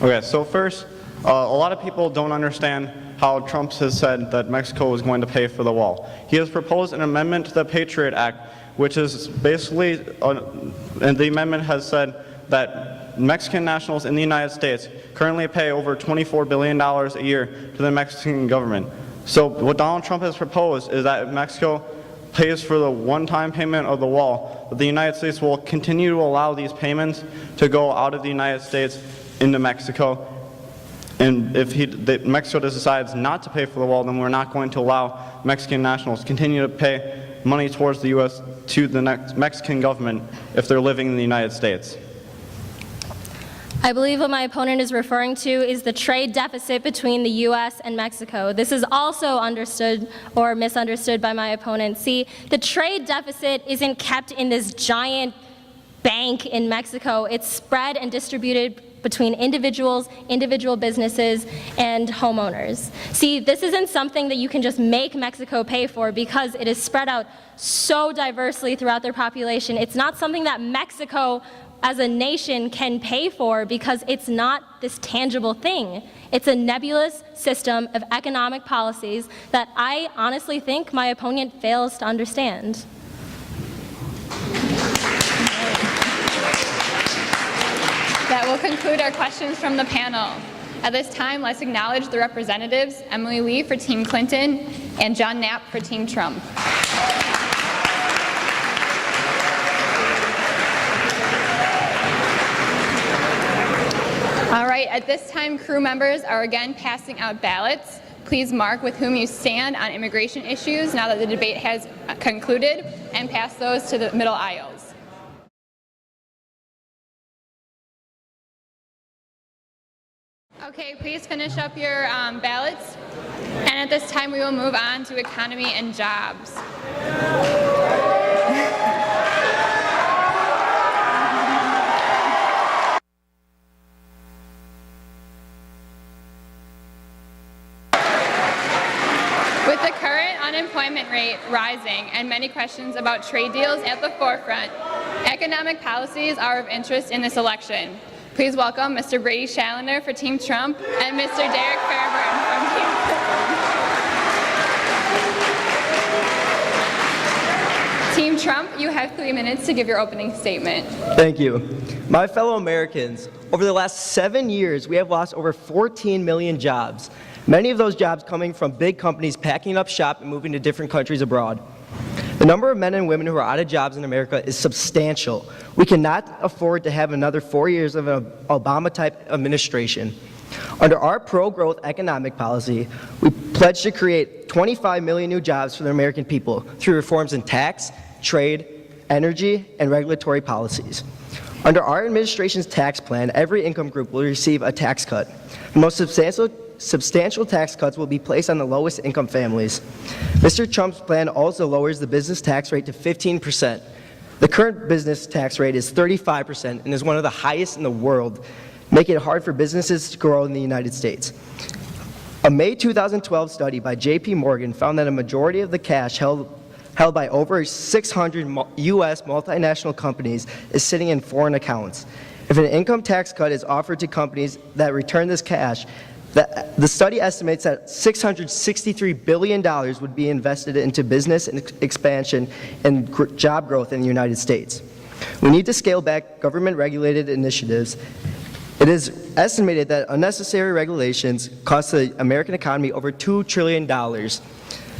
Okay, so first, a lot of people don't understand how Trump has said that Mexico is going to pay for the wall. He has proposed an amendment to the Patriot Act, which is basically, and the amendment has said that Mexican nationals in the United States currently pay over $24 billion a year to the Mexican government. So what Donald Trump has proposed is that if Mexico pays for the one-time payment of the wall, that the United States will continue to allow these payments to go out of the United States into Mexico. And if Mexico decides not to pay for the wall, then we're not going to allow Mexican nationals to continue to pay money towards the U.S. to the Mexican government if they're living in the United States. I believe what my opponent is referring to is the trade deficit between the U.S. and Mexico. This is also understood or misunderstood by my opponent. See, the trade deficit isn't kept in this giant bank in Mexico. It's spread and distributed between individuals, individual businesses, and homeowners. See, this isn't something that you can just make Mexico pay for because it is spread out so diversely throughout their population. It's not something that Mexico as a nation can pay for because it's not this tangible thing. It's a nebulous system of economic policies that I honestly think my opponent fails to understand. That will conclude our questions from the panel. At this time, let's acknowledge the representatives, Emily Lee for Team Clinton and John Knapp for Team Trump. All right, at this time, crew members are again passing out ballots. Please mark with whom you stand on immigration issues now that the debate has concluded, and pass those to the middle aisles. Okay, please finish up your ballots. And at this time, we will move on to economy and jobs. With the current unemployment rate rising and many questions about trade deals at the forefront, economic policies are of interest in this election. Please welcome Mr. Brady Challenger for Team Trump and Mr. Derek Fairburn from Team Clinton. Team Trump, you have 3 minutes to give your opening statement. Thank you. My fellow Americans, over the last 7 years, we have lost over 14 million jobs. Many of those jobs coming from big companies packing up shop and moving to different countries abroad. The number of men and women who are out of jobs in America is substantial. We cannot afford to have another 4 years of an Obama-type administration. Under our pro-growth economic policy, we pledge to create 25 million new jobs for the American people through reforms in tax, trade, energy, and regulatory policies. Under our administration's tax plan, every income group will receive a tax cut. The most substantial tax cuts will be placed on the lowest income families. Mr. Trump's plan also lowers the business tax rate to 15%. The current business tax rate is 35% and is one of the highest in the world, making it hard for businesses to grow in the United States. A May 2012 study by J.P. Morgan found that a majority of the cash held by over 600 U.S. multinational companies is sitting in foreign accounts. If an income tax cut is offered to companies that return this cash, the study estimates that $663 billion would be invested into business and expansion and job growth in the United States. We need to scale back government-regulated initiatives. It is estimated that unnecessary regulations cost the American economy over $2 trillion.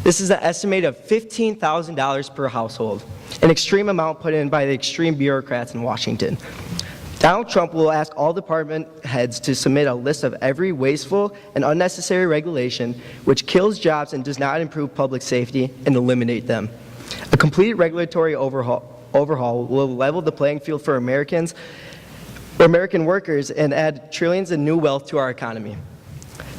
This is an estimate of $15,000 per household, an extreme amount put in by the extreme bureaucrats in Washington. Donald Trump will ask all department heads to submit a list of every wasteful and unnecessary regulation which kills jobs and does not improve public safety and eliminate them. A complete regulatory overhaul will level the playing field for American workers and add trillions in new wealth to our economy.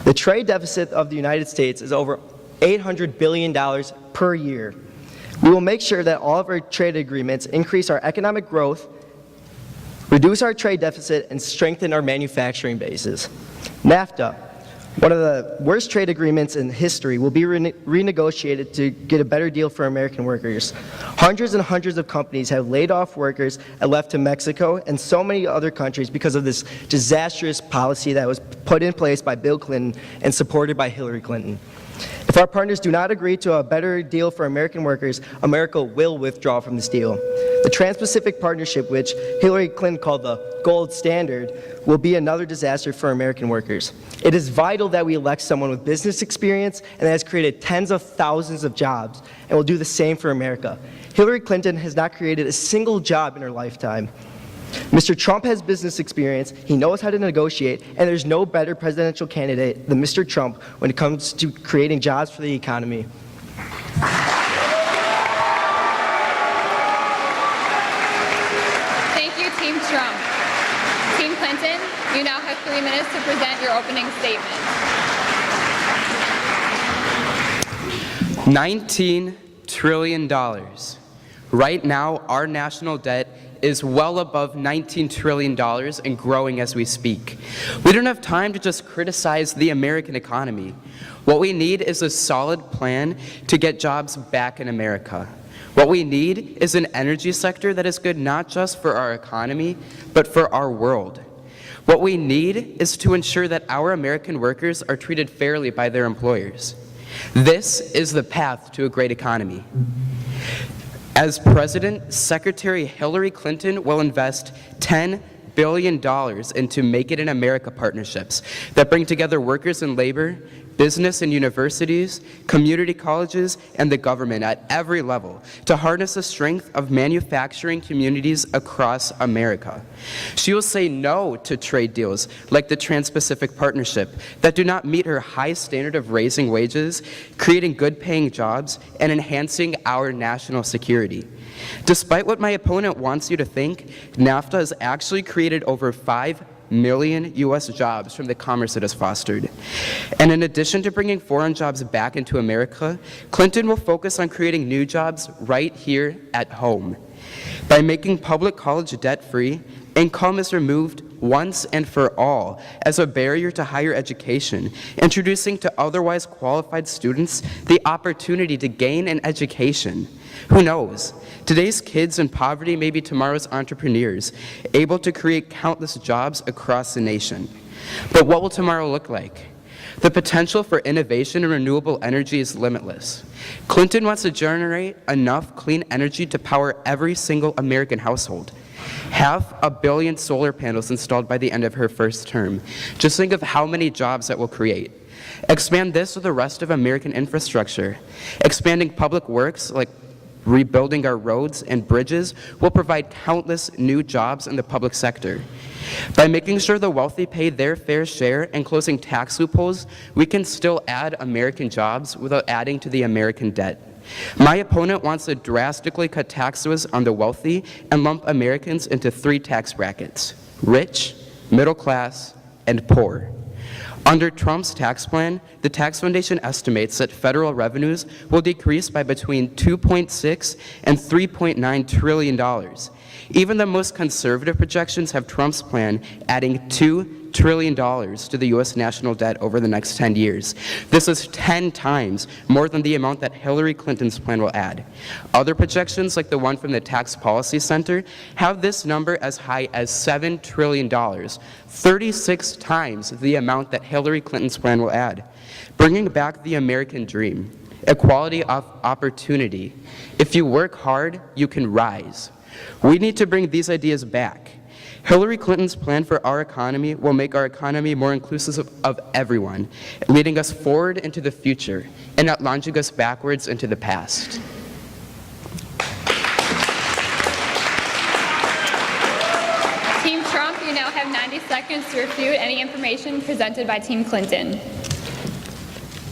The trade deficit of the United States is over $800 billion per year. We will make sure that all of our trade agreements increase our economic growth, reduce our trade deficit, and strengthen our manufacturing bases. NAFTA, one of the worst trade agreements in history, will be renegotiated to get a better deal for American workers. Hundreds and hundreds of companies have laid off workers and left to Mexico and so many other countries because of this disastrous policy that was put in place by Bill Clinton and supported by Hillary Clinton. If our partners do not agree to a better deal for American workers, America will withdraw from this deal. The Trans-Pacific Partnership, which Hillary Clinton called the gold standard, will be another disaster for American workers. It is vital that we elect someone with business experience and that has created tens of thousands of jobs and will do the same for America. Hillary Clinton has not created a single job in her lifetime. Mr. Trump has business experience, he knows how to negotiate, and there's no better presidential candidate than Mr. Trump when it comes to creating jobs for the economy. Thank you, Team Trump. Team Clinton, you now have 3 minutes to present your opening statement. $19 trillion. Right now, our national debt is well above $19 trillion and growing as we speak. We don't have time to just criticize the American economy. What we need is a solid plan to get jobs back in America. What we need is an energy sector that is good not just for our economy, but for our world. What we need is to ensure that our American workers are treated fairly by their employers. This is the path to a great economy. As president, Secretary Hillary Clinton will invest $10 billion into Make It in America partnerships that bring together workers and labor, business and universities, community colleges, and the government at every level to harness the strength of manufacturing communities across America. She will say no to trade deals like the Trans-Pacific Partnership that do not meet her high standard of raising wages, creating good-paying jobs, and enhancing our national security. Despite what my opponent wants you to think, NAFTA has actually created over 5 million U.S. jobs from the commerce it has fostered. And in addition to bringing foreign jobs back into America, Clinton will focus on creating new jobs right here at home. By making public college debt-free, income is removed once and for all as a barrier to higher education, introducing to otherwise qualified students the opportunity to gain an education. Who knows? Today's kids in poverty may be tomorrow's entrepreneurs, able to create countless jobs across the nation. But what will tomorrow look like? The potential for innovation in renewable energy is limitless. Clinton wants to generate enough clean energy to power every single American household. 500 million solar panels installed by the end of her first term. Just think of how many jobs that will create. Expand this to the rest of American infrastructure. Expanding public works like rebuilding our roads and bridges will provide countless new jobs in the public sector. By making sure the wealthy pay their fair share and closing tax loopholes, we can still add American jobs without adding to the American debt. My opponent wants to drastically cut taxes on the wealthy and lump Americans into 3 tax brackets: rich, middle class, and poor. Under Trump's tax plan, the tax foundation estimates that federal revenues will decrease by between $2.6 and $3.9 trillion. Even the most conservative projections have Trump's plan adding $2 trillion to the U.S. national debt over the next 10 years. This is 10 times more than the amount that Hillary Clinton's plan will add. Other projections, like the one from the Tax Policy Center, have this number as high as $7 trillion, 36 times the amount that Hillary Clinton's plan will add. Bringing back the American dream, equality of opportunity. If you work hard, you can rise. We need to bring these ideas back. Hillary Clinton's plan for our economy will make our economy more inclusive of everyone, leading us forward into the future and not launching us backwards into the past. Team Trump, you now have 90 seconds to refute any information presented by Team Clinton.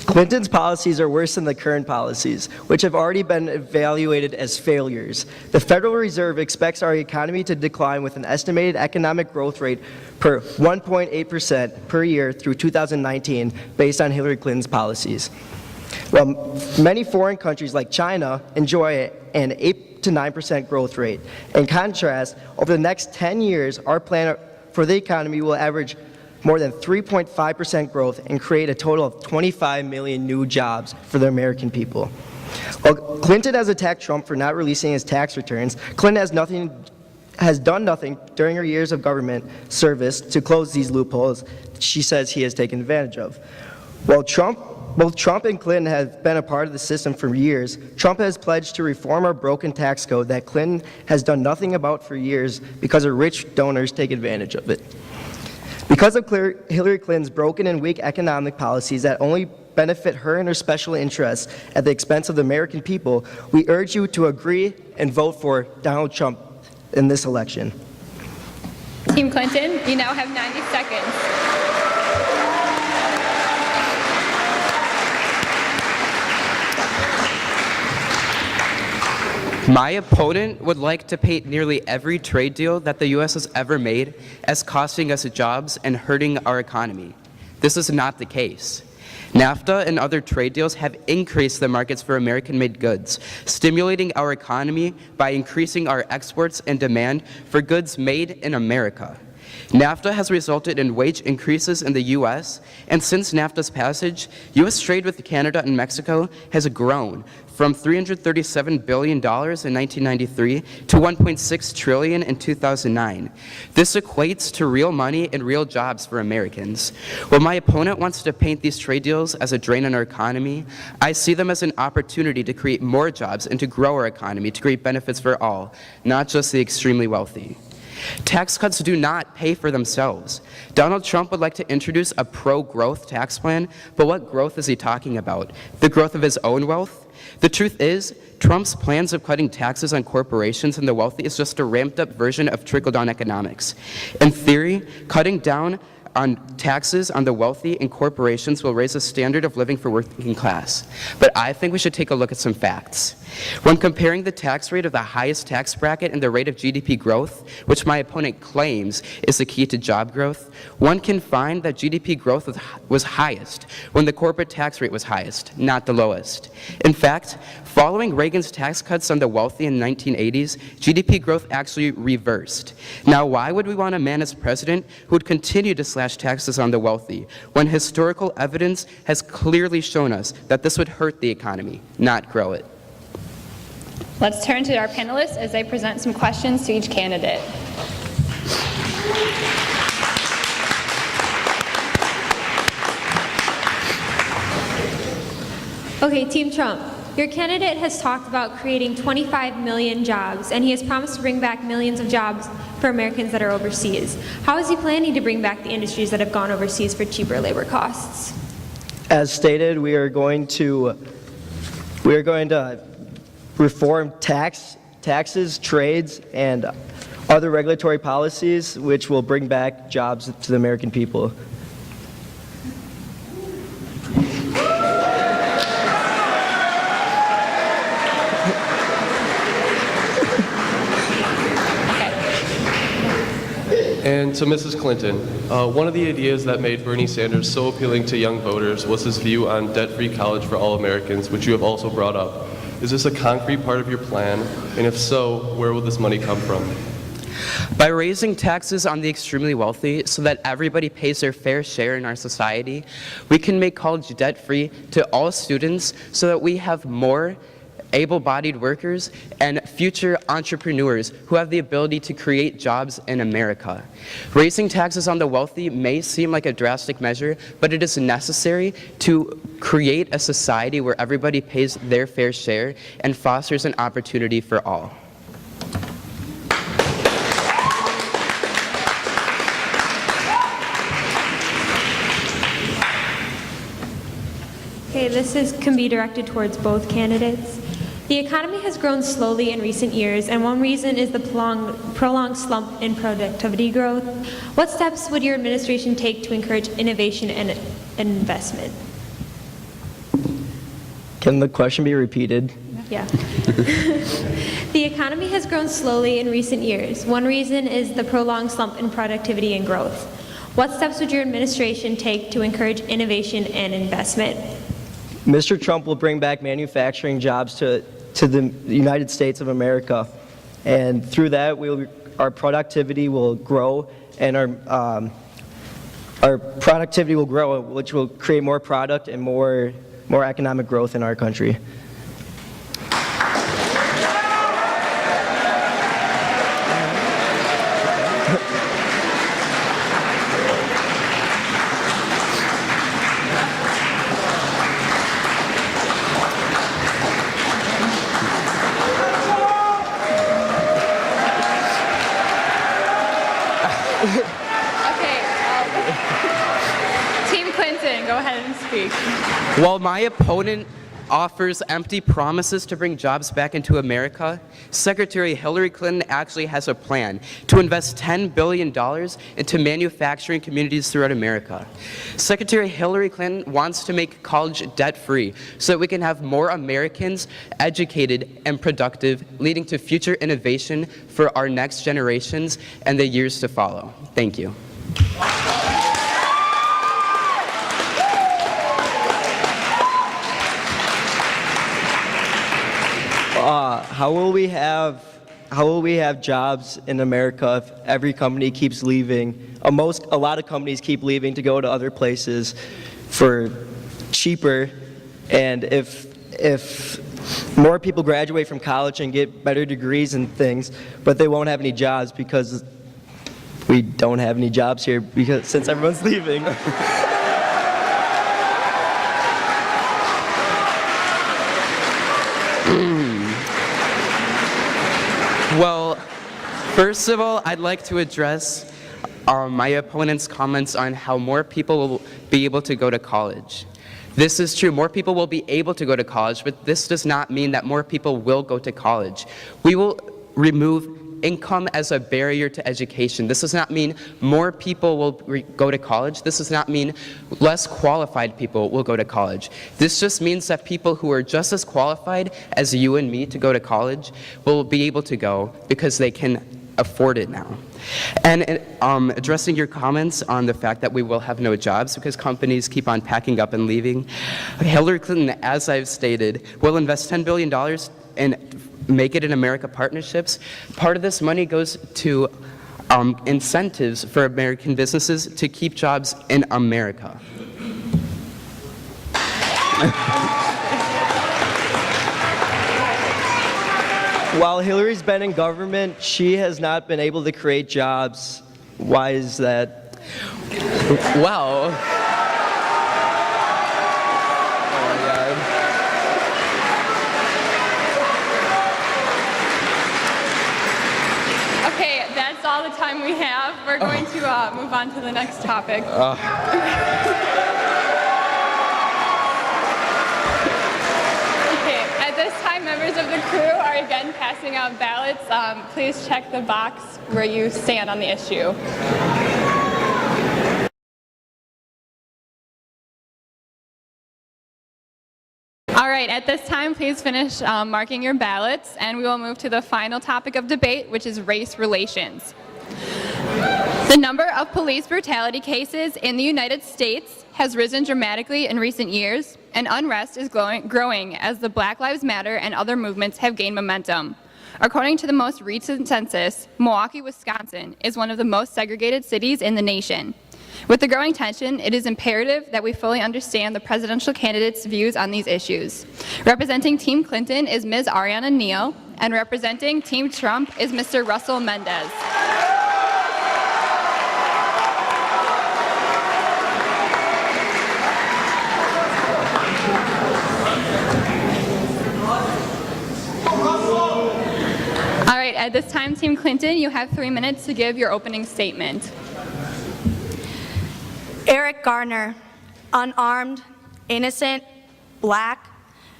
Clinton's policies are worse than the current policies, which have already been evaluated as failures. The Federal Reserve expects our economy to decline with an estimated economic growth rate per 1.8% per year through 2019 based on Hillary Clinton's policies. While many foreign countries like China enjoy an 8 to 9% growth rate. In contrast, over the next 10 years, our plan for the economy will average more than 3.5% growth and create a total of 25 million new jobs for the American people. While Clinton has attacked Trump for not releasing his tax returns, Clinton has done nothing during her years of government service to close these loopholes she says he has taken advantage of. While both Trump and Clinton have been a part of the system for years, Trump has pledged to reform our broken tax code that Clinton has done nothing about for years because her rich donors take advantage of it. Because of Hillary Clinton's broken and weak economic policies that only benefit her and her special interests at the expense of the American people, we urge you to agree and vote for Donald Trump in this election. Team Clinton, you now have 90 seconds. My opponent would like to paint nearly every trade deal that the U.S. has ever made as costing us jobs and hurting our economy. This is not the case. NAFTA and other trade deals have increased the markets for American-made goods, stimulating our economy by increasing our exports and demand for goods made in America. NAFTA has resulted in wage increases in the U.S., and since NAFTA's passage, U.S. trade with Canada and Mexico has grown from $337 billion in 1993 to $1.6 trillion in 2009. This equates to real money and real jobs for Americans. While my opponent wants to paint these trade deals as a drain on our economy, I see them as an opportunity to create more jobs and to grow our economy, to create benefits for all, not just the extremely wealthy. Tax cuts do not pay for themselves. Donald Trump would like to introduce a pro-growth tax plan, but what growth is he talking about? The growth of his own wealth? The truth is, Trump's plans of cutting taxes on corporations and the wealthy is just a ramped-up version of trickle-down economics. In theory, cutting down on taxes on the wealthy and corporations will raise the standard of living for working class. But I think we should take a look at some facts. When comparing the tax rate of the highest tax bracket and the rate of GDP growth, which my opponent claims is the key to job growth, one can find that GDP growth was highest when the corporate tax rate was highest, not the lowest. In fact, following Reagan's tax cuts on the wealthy in the 1980s, GDP growth actually reversed. Now, why would we want a man as president who would continue to slash taxes on the wealthy when historical evidence has clearly shown us that this would hurt the economy, not grow it? Let's turn to our panelists as they present some questions to each candidate. Okay, Team Trump, your candidate has talked about creating 25 million jobs, and he has promised to bring back millions of jobs for Americans that are overseas. How is he planning to bring back the industries that have gone overseas for cheaper labor costs? As stated, we are going to reform taxes, trades, and other regulatory policies which will bring back jobs to the American people. And to Mrs. Clinton, one of the ideas that made Bernie Sanders so appealing to young voters was his view on debt-free college for all Americans, which you have also brought up. Is this a concrete part of your plan? And if so, where will this money come from? By raising taxes on the extremely wealthy so that everybody pays their fair share in our society, we can make college debt-free to all students so that we have more able-bodied workers and future entrepreneurs who have the ability to create jobs in America. Raising taxes on the wealthy may seem like a drastic measure, but it is necessary to create a society where everybody pays their fair share and fosters an opportunity for all. Okay, this can be directed towards both candidates. The economy has grown slowly in recent years, and one reason is the prolonged slump in productivity growth. What steps would your administration take to encourage innovation and investment? Can the question be repeated? Yeah. The economy has grown slowly in recent years. One reason is the prolonged slump in productivity and growth. What steps would your administration take to encourage innovation and investment? Mr. Trump will bring back manufacturing jobs to the United States of America, and through that our productivity will grow, and our productivity will grow, which will create more product and more economic growth in our country. Team Clinton, go ahead and speak. While my opponent offers empty promises to bring jobs back into America, Secretary Hillary Clinton actually has a plan to invest $10 billion into manufacturing communities throughout America. Secretary Hillary Clinton wants to make college debt-free so that we can have more Americans educated and productive, leading to future innovation for our next generations and the years to follow. Thank you. How will we have jobs in America if every company keeps leaving? A lot of companies keep leaving to go to other places for cheaper, and if more people graduate from college and get better degrees and things, but they won't have any jobs because we don't have any jobs here since everyone's leaving. Well, first of all, I'd like to address my opponent's comments on how more people will be able to go to college. This is true. More people will be able to go to college, but this does not mean that more people will go to college. We will remove income as a barrier to education. This does not mean more people will go to college. This does not mean less qualified people will go to college. This just means that people who are just as qualified as you and me to go to college will be able to go because they can afford it now. And addressing your comments on the fact that we will have no jobs because companies keep on packing up and leaving, Hillary Clinton, as I've stated, will invest $10 billion in Make It in America partnerships. Part of this money goes to incentives for American businesses to keep jobs in America. While Hillary's been in government, she has not been able to create jobs. Why is that? Well, Okay, that's all the time we have. We're going to move on to the next topic. Okay, at this time, members of the crew are again passing out ballots. Please check the box where you stand on the issue. All right, at this time, please finish marking your ballots, and we will move to the final topic of debate, which is race relations. The number of police brutality cases in the United States has risen dramatically in recent years, and unrest is growing as the Black Lives Matter and other movements have gained momentum. According to the most recent census, Milwaukee, Wisconsin is one of the most segregated cities in the nation. With the growing tension, it is imperative that we fully understand the presidential candidates' views on these issues. Representing Team Clinton is Ms. Ariana Neal, and representing Team Trump is Mr. Russell Mendez. All right, at this time, Team Clinton, you have 3 minutes to give your opening statement. Eric Garner, unarmed, innocent, black,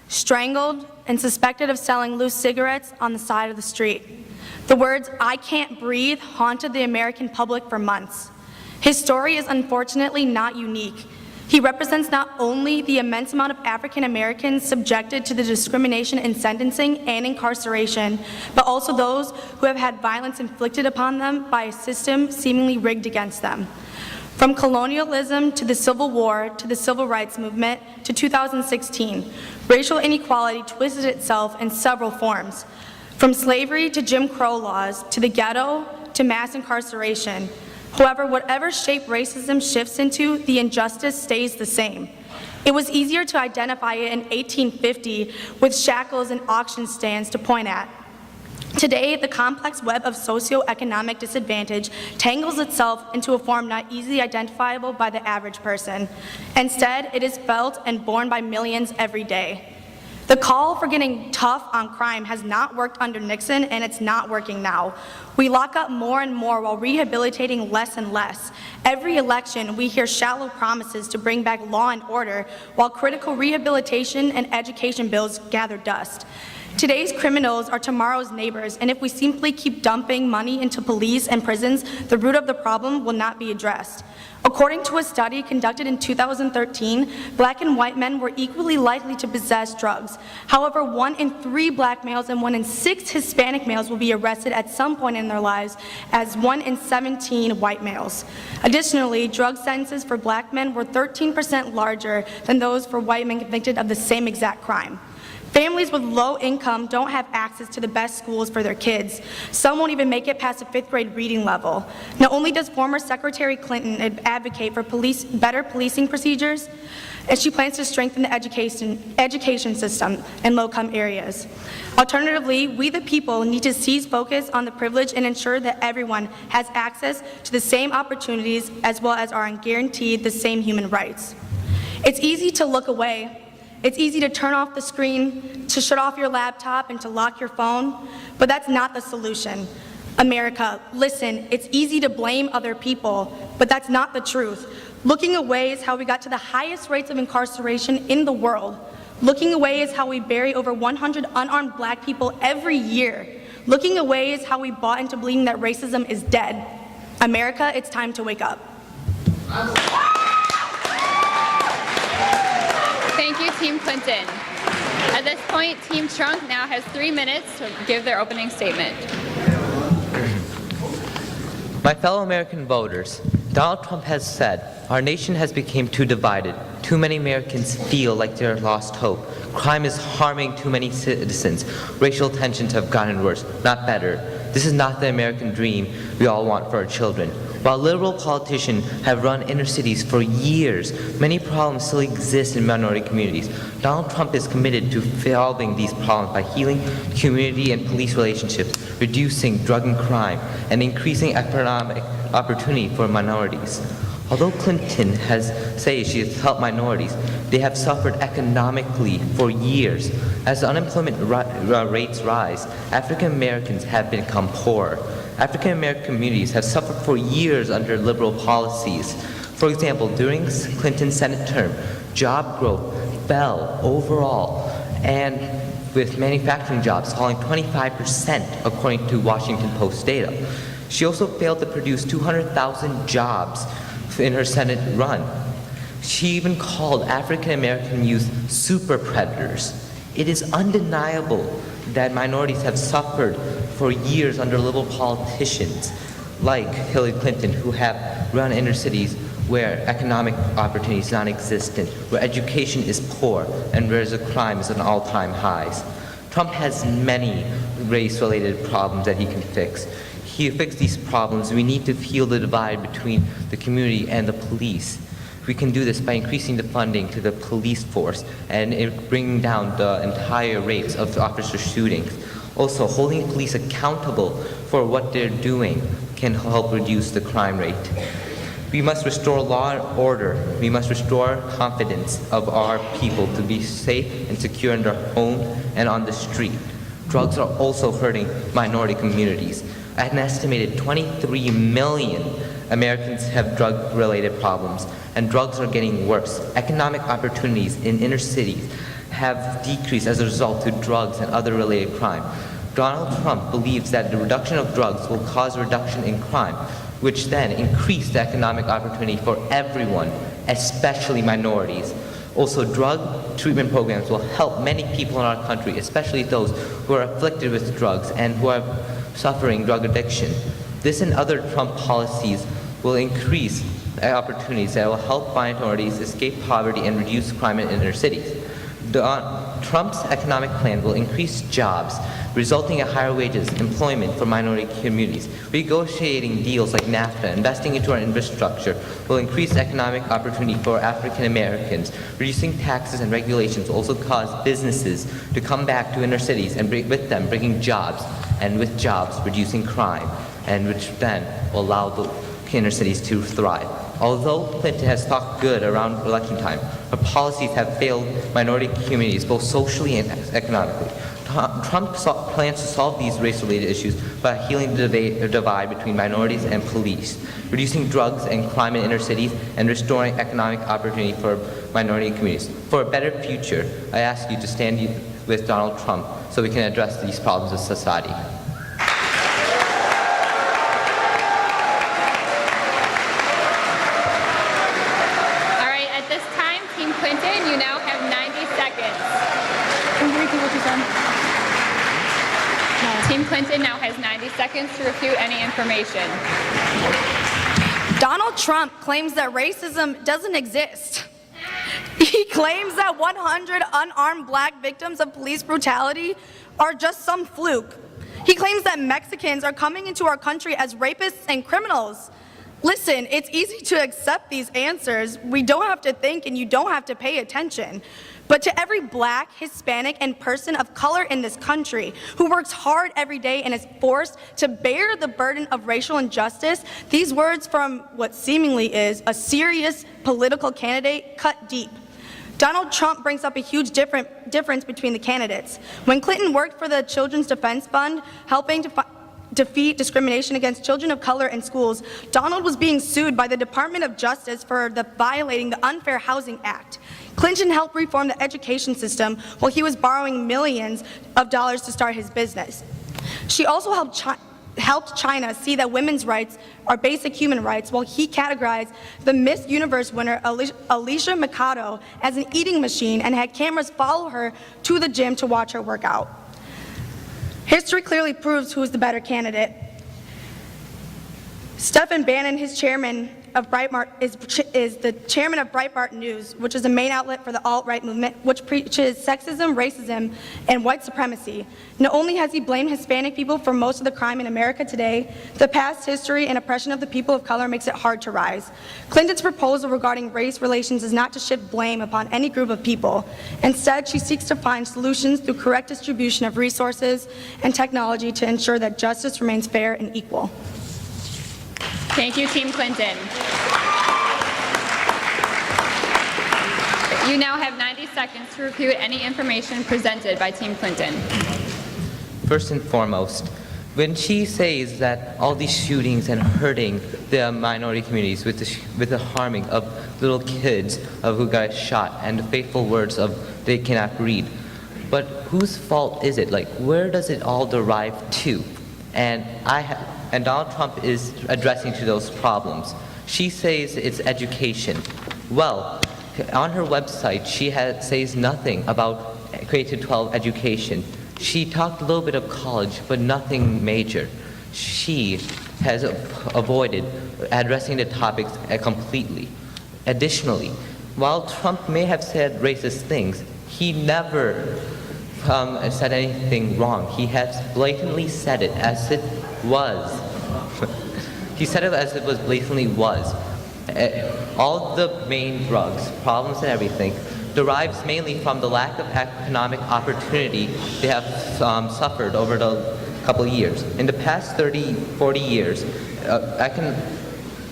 strangled, and suspected of selling loose cigarettes on the side of the street. The words, "I can't breathe," haunted the American public for months. His story is unfortunately not unique. He represents not only the immense amount of African Americans subjected to the discrimination in sentencing and incarceration, but also those who have had violence inflicted upon them by a system seemingly rigged against them. From colonialism to the Civil War to the Civil Rights Movement to 2016, racial inequality twisted itself in several forms. From slavery to Jim Crow laws to the ghetto to mass incarceration. However, whatever shape racism shifts into, the injustice stays the same. It was easier to identify it in 1850 with shackles and auction stands to point at. Today, the complex web of socioeconomic disadvantage tangles itself into a form not easily identifiable by the average person. Instead, it is felt and borne by millions every day. The call for getting tough on crime has not worked under Nixon, and it's not working now. We lock up more and more while rehabilitating less and less. Every election, we hear shallow promises to bring back law and order, while critical rehabilitation and education bills gather dust. Today's criminals are tomorrow's neighbors, and if we simply keep dumping money into police and prisons, the root of the problem will not be addressed. According to a study conducted in 2013, black and white men were equally likely to possess drugs. However, 1 in 3 black males and 1 in 6 Hispanic males will be arrested at some point in their lives, as 1 in 17 white males. Additionally, drug sentences for black men were 13% larger than those for white men convicted of the same exact crime. Families with low income don't have access to the best schools for their kids. Some won't even make it past the 5th grade reading level. Not only does former Secretary Clinton advocate for better policing procedures, and she plans to strengthen the education system in low-income areas. Alternatively, we the people need to seize focus on the privilege and ensure that everyone has access to the same opportunities as well as are guaranteed the same human rights. It's easy to look away. It's easy to turn off the screen, to shut off your laptop, and to lock your phone, but that's not the solution. America, listen, it's easy to blame other people, but that's not the truth. Looking away is how we got to the highest rates of incarceration in the world. Looking away is how we bury over 100 unarmed black people every year. Looking away is how we bought into believing that racism is dead. America, it's time to wake up. Thank you, Team Clinton. At this point, Team Trump now has 3 minutes to give their opening statement. My fellow American voters, Donald Trump has said, our nation has become too divided. Too many Americans feel like they're lost hope. Crime is harming too many citizens. Racial tensions have gotten worse, not better. This is not the American dream we all want for our children. While liberal politicians have run inner cities for years, many problems still exist in minority communities. Donald Trump is committed to solving these problems by healing community and police relationships, reducing drug and crime, and increasing economic opportunity for minorities. Although Clinton has said she has helped minorities, they have suffered economically for years. As the unemployment rates rise, African Americans have become poorer. African American communities have suffered for years under liberal policies. For example, during Clinton's Senate term, job growth fell overall, and with manufacturing jobs falling 25% according to Washington Post data. She also failed to produce 200,000 jobs in her Senate run. She even called African American youth super predators. It is undeniable that minorities have suffered for years under liberal politicians like Hillary Clinton, who have run inner cities where economic opportunity is non-existent, where education is poor, and where the crime is at all-time highs. Trump has many race-related problems that he can fix. To fix these problems, we need to heal the divide between the community and the police. We can do this by increasing the funding to the police force and bringing down the entire rates of officer shootings. Also, holding police accountable for what they're doing can help reduce the crime rate. We must restore law and order. We must restore confidence of our people to be safe and secure in their home and on the street. Drugs are also hurting minority communities. An estimated 23 million Americans have drug-related problems, and drugs are getting worse. Economic opportunities in inner cities have decreased as a result to drugs and other related crime. Donald Trump believes that the reduction of drugs will cause a reduction in crime, which then increase the economic opportunity for everyone, especially minorities. Also, drug treatment programs will help many people in our country, especially those who are afflicted with drugs and who are suffering drug addiction. This and other Trump policies will increase opportunities that will help minorities escape poverty and reduce crime in inner cities. Trump's economic plan will increase jobs, resulting in higher wages, employment for minority communities. Negotiating deals like NAFTA, investing into our infrastructure, will increase economic opportunity for African Americans. Reducing taxes and regulations will also cause businesses to come back to inner cities and with them bringing jobs, and with jobs reducing crime, and which then will allow the inner cities to thrive. Although Clinton has talked good around election time, her policies have failed minority communities both socially and economically. Trump plans to solve these race-related issues by healing the divide between minorities and police, reducing drugs and crime in inner cities, and restoring economic opportunity for minority communities. For a better future, I ask you to stand with Donald Trump so we can address these problems of society. Clinton, you now have 90 seconds. Can you repeat what you said? No. Team Clinton now has 90 seconds to refute any information. Donald Trump claims that racism doesn't exist. He claims that 100 unarmed black victims of police brutality are just some fluke. He claims that Mexicans are coming into our country as rapists and criminals. Listen, it's easy to accept these answers. We don't have to think and you don't have to pay attention. But to every black, Hispanic, and person of color in this country who works hard every day and is forced to bear the burden of racial injustice, these words from what seemingly is a serious political candidate cut deep. Donald Trump brings up a huge difference between the candidates. When Clinton worked for the Children's Defense Fund, helping to defeat discrimination against children of color in schools, Donald was being sued by the Department of Justice for violating the Unfair Housing Act. Clinton helped reform the education system while he was borrowing millions of dollars to start his business. She also helped China see that women's rights are basic human rights, while he categorized the Miss Universe winner, Alicia Mikado, as an eating machine and had cameras follow her to the gym to watch her work out. History clearly proves who is the better candidate. Stephen Bannon, his chairman of Breitbart, is the chairman of Breitbart News, which is the main outlet for the alt-right movement, which preaches sexism, racism, and white supremacy. Not only has he blamed Hispanic people for most of the crime in America today, the past history and oppression of the people of color makes it hard to rise. Clinton's proposal regarding race relations is not to shift blame upon any group of people. Instead, she seeks to find solutions through correct distribution of resources and technology to ensure that justice remains fair and equal. Thank you, Team Clinton. You now have 90 seconds to refute any information presented by Team Clinton. First and foremost, when she says that all these shootings and hurting the minority communities with the harming of little kids who got shot and the fateful words of they cannot read, but whose fault is it? Like, where does it all derive to? And Donald Trump is addressing to those problems. She says it's education. Well, on her website, she says nothing about K-12 education. She talked a little bit of college, but nothing major. She has avoided addressing the topics completely. Additionally, while Trump may have said racist things, he never said anything wrong. He has blatantly said it as it was. He said it as it was blatantly was. All the main drugs, problems and everything, derives mainly from the lack of economic opportunity they have suffered over the couple of years. In the past 30, 40 years,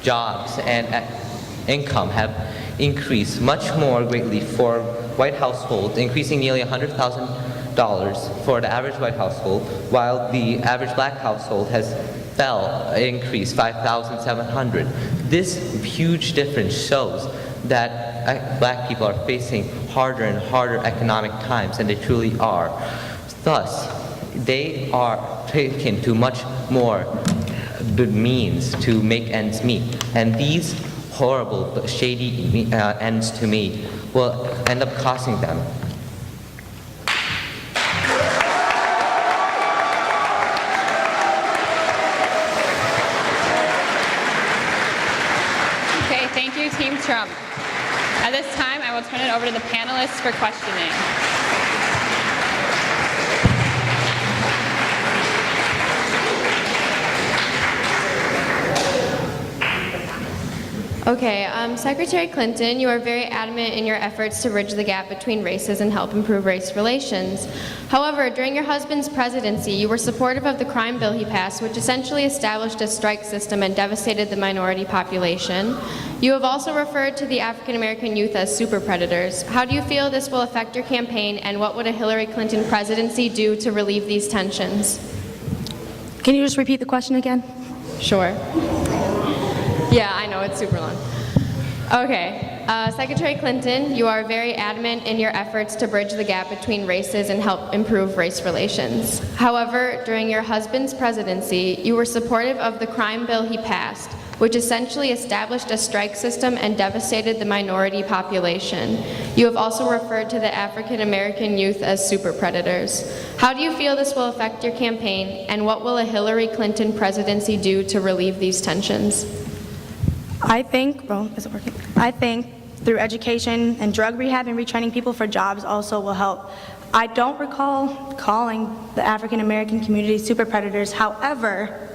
jobs and income have increased much more greatly for white households, increasing nearly $100,000 for the average white household, while the average black household has increased $5,700. This huge difference shows that black people are facing harder and harder economic times than they truly are. Thus, they are taken to much more means to make ends meet. And these horrible, shady ends to meet will end up costing them. Thank you, Team Trump. At this time, I will turn it over to the panelists for questioning. Okay, Secretary Clinton, you are very adamant in your efforts to bridge the gap between races and help improve race relations. However, during your husband's presidency, you were supportive of the crime bill he passed, which essentially established a strike system and devastated the minority population. You have also referred to the African American youth as super predators. How do you feel this will affect your campaign, and what would a Hillary Clinton presidency do to relieve these tensions? Can you just repeat the question again? Sure. Yeah, I know, it's super long. Okay. Secretary Clinton, you are very adamant in your efforts to bridge the gap between races and help improve race relations. However, during your husband's presidency, you were supportive of the crime bill he passed, which essentially established a strike system and devastated the minority population. You have also referred to the African American youth as super predators. How do you feel this will affect your campaign, and what will a Hillary Clinton presidency do to relieve these tensions? I think through education and drug rehab and retraining people for jobs also will help. I don't recall calling the African American community super predators. However,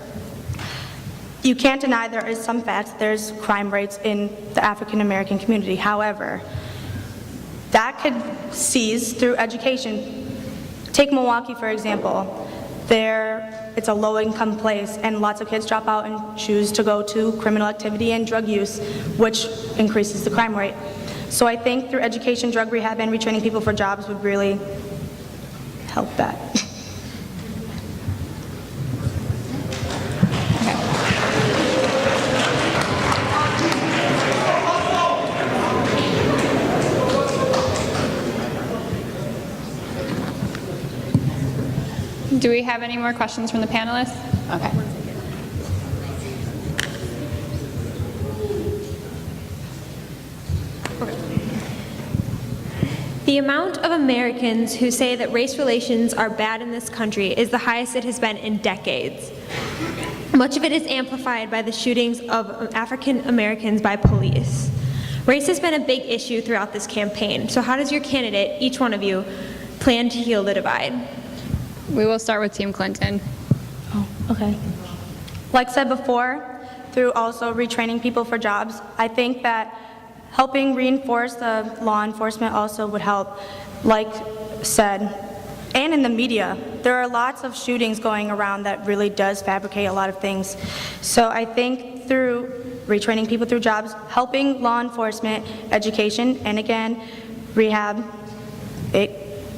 you can't deny there is some facts. There's crime rates in the African American community. However, that could cease through education. Take Milwaukee, for example. It's a low-income place, and lots of kids drop out and choose to go to criminal activity and drug use, which increases the crime rate. So I think through education, drug rehab, and retraining people for jobs would really help that. Do we have any more questions from the panelists? Okay. The amount of Americans who say that race relations are bad in this country is the highest it has been in decades. Much of it is amplified by the shootings of African Americans by police. Race has been a big issue throughout this campaign, so how does your candidate, each one of you, plan to heal the divide? We will start with Team Clinton. Oh, okay. Like said before, through also retraining people for jobs, I think that helping reinforce the law enforcement also would help. Like said, and in the media, there are lots of shootings going around that really does fabricate a lot of things. So I think through retraining people through jobs, helping law enforcement, education, and again, rehab,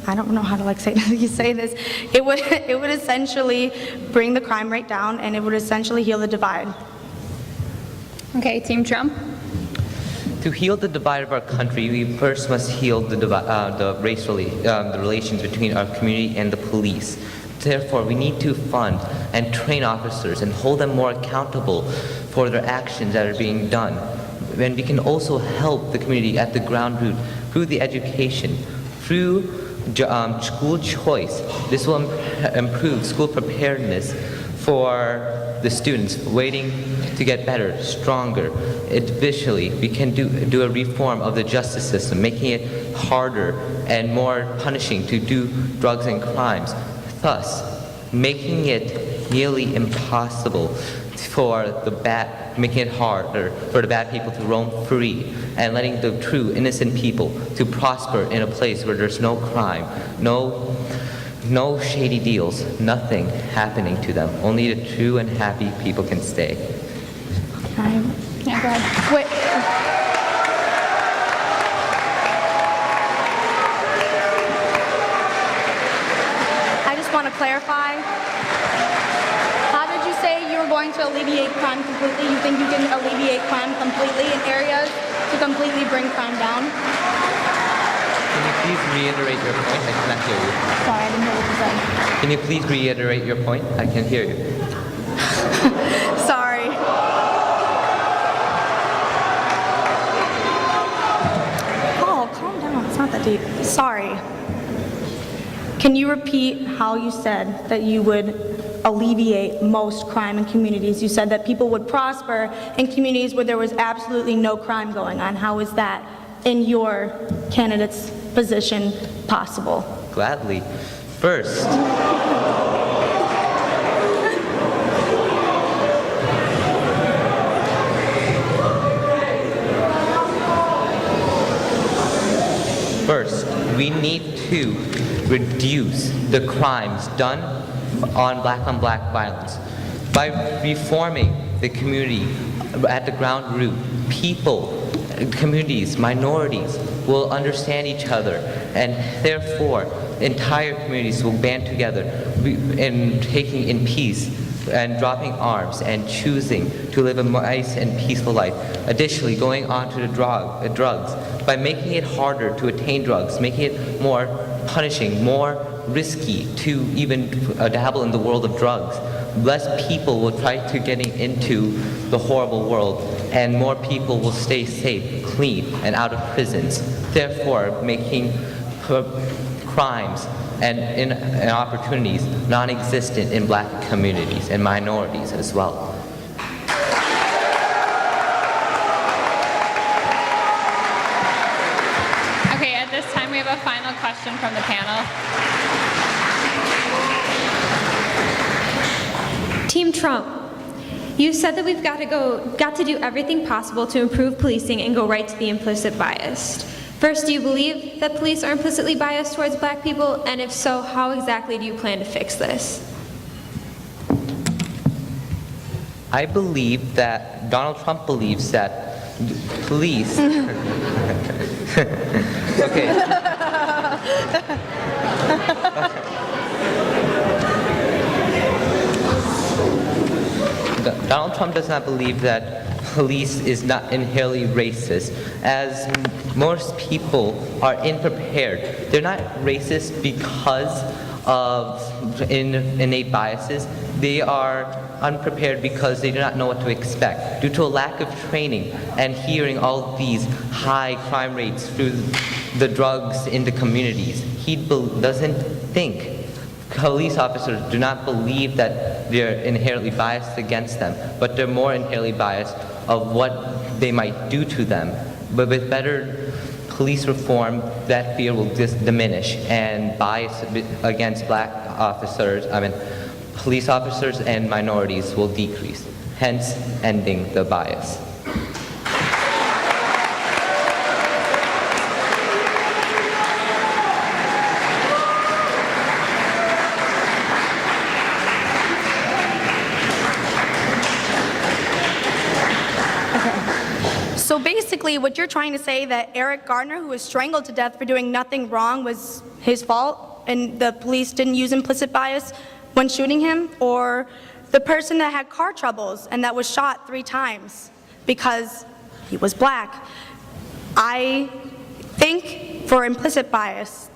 I don't know how to say this. It would essentially bring the crime rate down, and it would essentially heal the divide. Okay, Team Trump. To heal the divide of our country, we first must heal the relations between our community and the police. Therefore, we need to fund and train officers and hold them more accountable for their actions that are being done. And we can also help the community at the ground root through the education, through school choice. This will improve school preparedness for the students waiting to get better, stronger. Additionally, we can do a reform of the justice system, making it harder and more punishing to do drugs and crimes, thus making it nearly impossible making it harder for the bad people to roam free, and letting the true innocent people to prosper in a place where there's no crime, no shady deals, nothing happening to them. Only the true and happy people can stay. Yeah, go ahead. Wait. I just want to clarify. How did you say you were going to alleviate crime completely? You think you can alleviate crime completely in areas to completely bring crime down? Can you please reiterate your point? I cannot hear you. Sorry, I didn't hear what you said. Can you please reiterate your point? I can't hear you. Sorry. Oh, calm down. It's not that deep. Sorry. Can you repeat how you said that you would alleviate most crime in communities? You said that people would prosper in communities where there was absolutely no crime going on. How is that, in your candidate's position, possible? Gladly. First, we need to reduce the crimes done on black violence. By reforming the community at the ground root, people, communities, minorities will understand each other, and therefore entire communities will band together in taking in peace and dropping arms and choosing to live a nice and peaceful life. Additionally, going on to the drugs, by making it harder to attain drugs, making it more punishing, more risky to even dabble in the world of drugs, less people will try to getting into the horrible world, and more people will stay safe, clean, and out of prisons, therefore making crimes and opportunities non-existent in black communities and minorities as well. Okay, at this time we have a final question from the panel. Team Trump, you said that we've got to do everything possible to improve policing and go right to the implicit bias. First, do you believe that police are implicitly biased towards black people? And if so, how exactly do you plan to fix this? I believe that Donald Trump believes that police... Okay. Donald Trump does not believe that police is not inherently racist, as most people are unprepared. They're not racist because of innate biases. They are unprepared because they do not know what to expect. Due to a lack of training and hearing all these high crime rates through the drugs in the communities, he doesn't think. Police officers do not believe that they're inherently biased against them, but they're more inherently biased of what they might do to them. But with better police reform, that fear will just diminish, and bias against black officers, police officers and minorities will decrease, hence ending the bias. So basically, what you're trying to say that Eric Gardner, who was strangled to death for doing nothing wrong, was his fault, and the police didn't use implicit bias when shooting him? Or the person that had car troubles and that was shot 3 times because he was black? I think for implicit bias,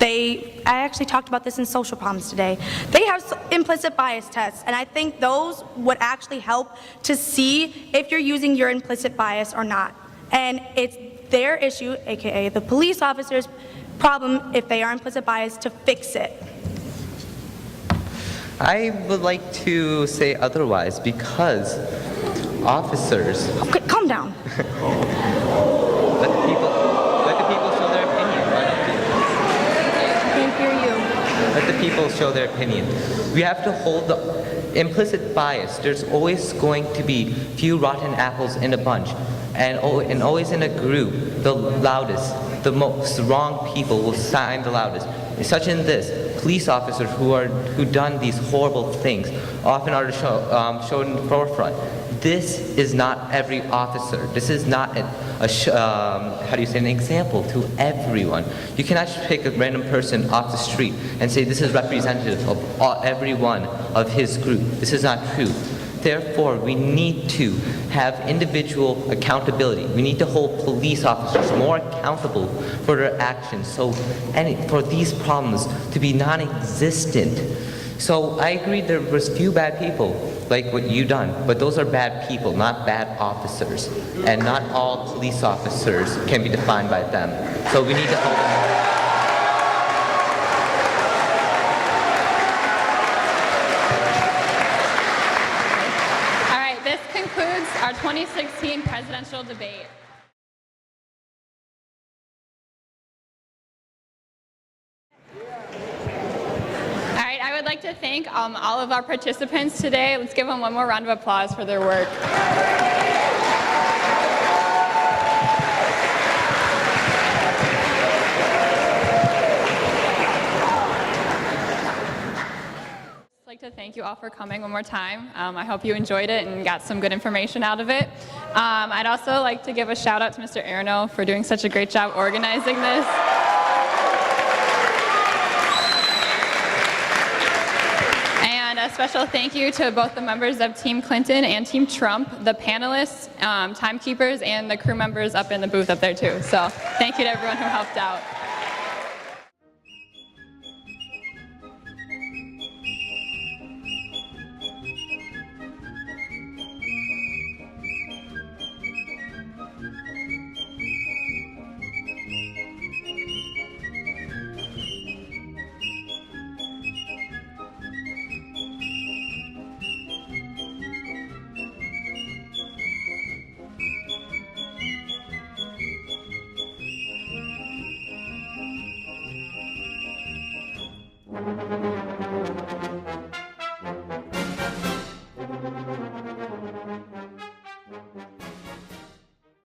I actually talked about this in social problems today. They have implicit bias tests, and I think those would actually help to see if you're using your implicit bias or not. And it's their issue, aka the police officer's problem, if they are implicit bias, to fix it. I would like to say otherwise, because officers... Okay, calm down. Let the people show their opinion. Why don't you? I can't hear you. Let the people show their opinion. We have to hold the implicit bias. There's always going to be few rotten apples in a bunch, and always in a group, the loudest, the most wrong people will sign the loudest. Such in this, police officers who done these horrible things often are shown in the forefront. This is not every officer. This is not an example to everyone. You cannot just pick a random person off the street and say this is representative of every one of his group. This is not true. Therefore, we need to have individual accountability. We need to hold police officers more accountable for their actions, for these problems to be non-existent. So I agree there was few bad people, like what you done, but those are bad people, not bad officers. And not all police officers can be defined by them. So we need to hold them. All right, this concludes our 2016 presidential debate. I would like to thank all of our participants today. Let's give them one more round of applause for their work. to thank you all for coming one more time. I hope you enjoyed it and got some good information out of it. I'd also like to give a shout out to Mr. Arno for doing such a great job organizing this. And a special thank you to both the members of Team Clinton and Team Trump, the panelists, timekeepers, and the crew members up in the booth up there too. So thank you to everyone who helped out.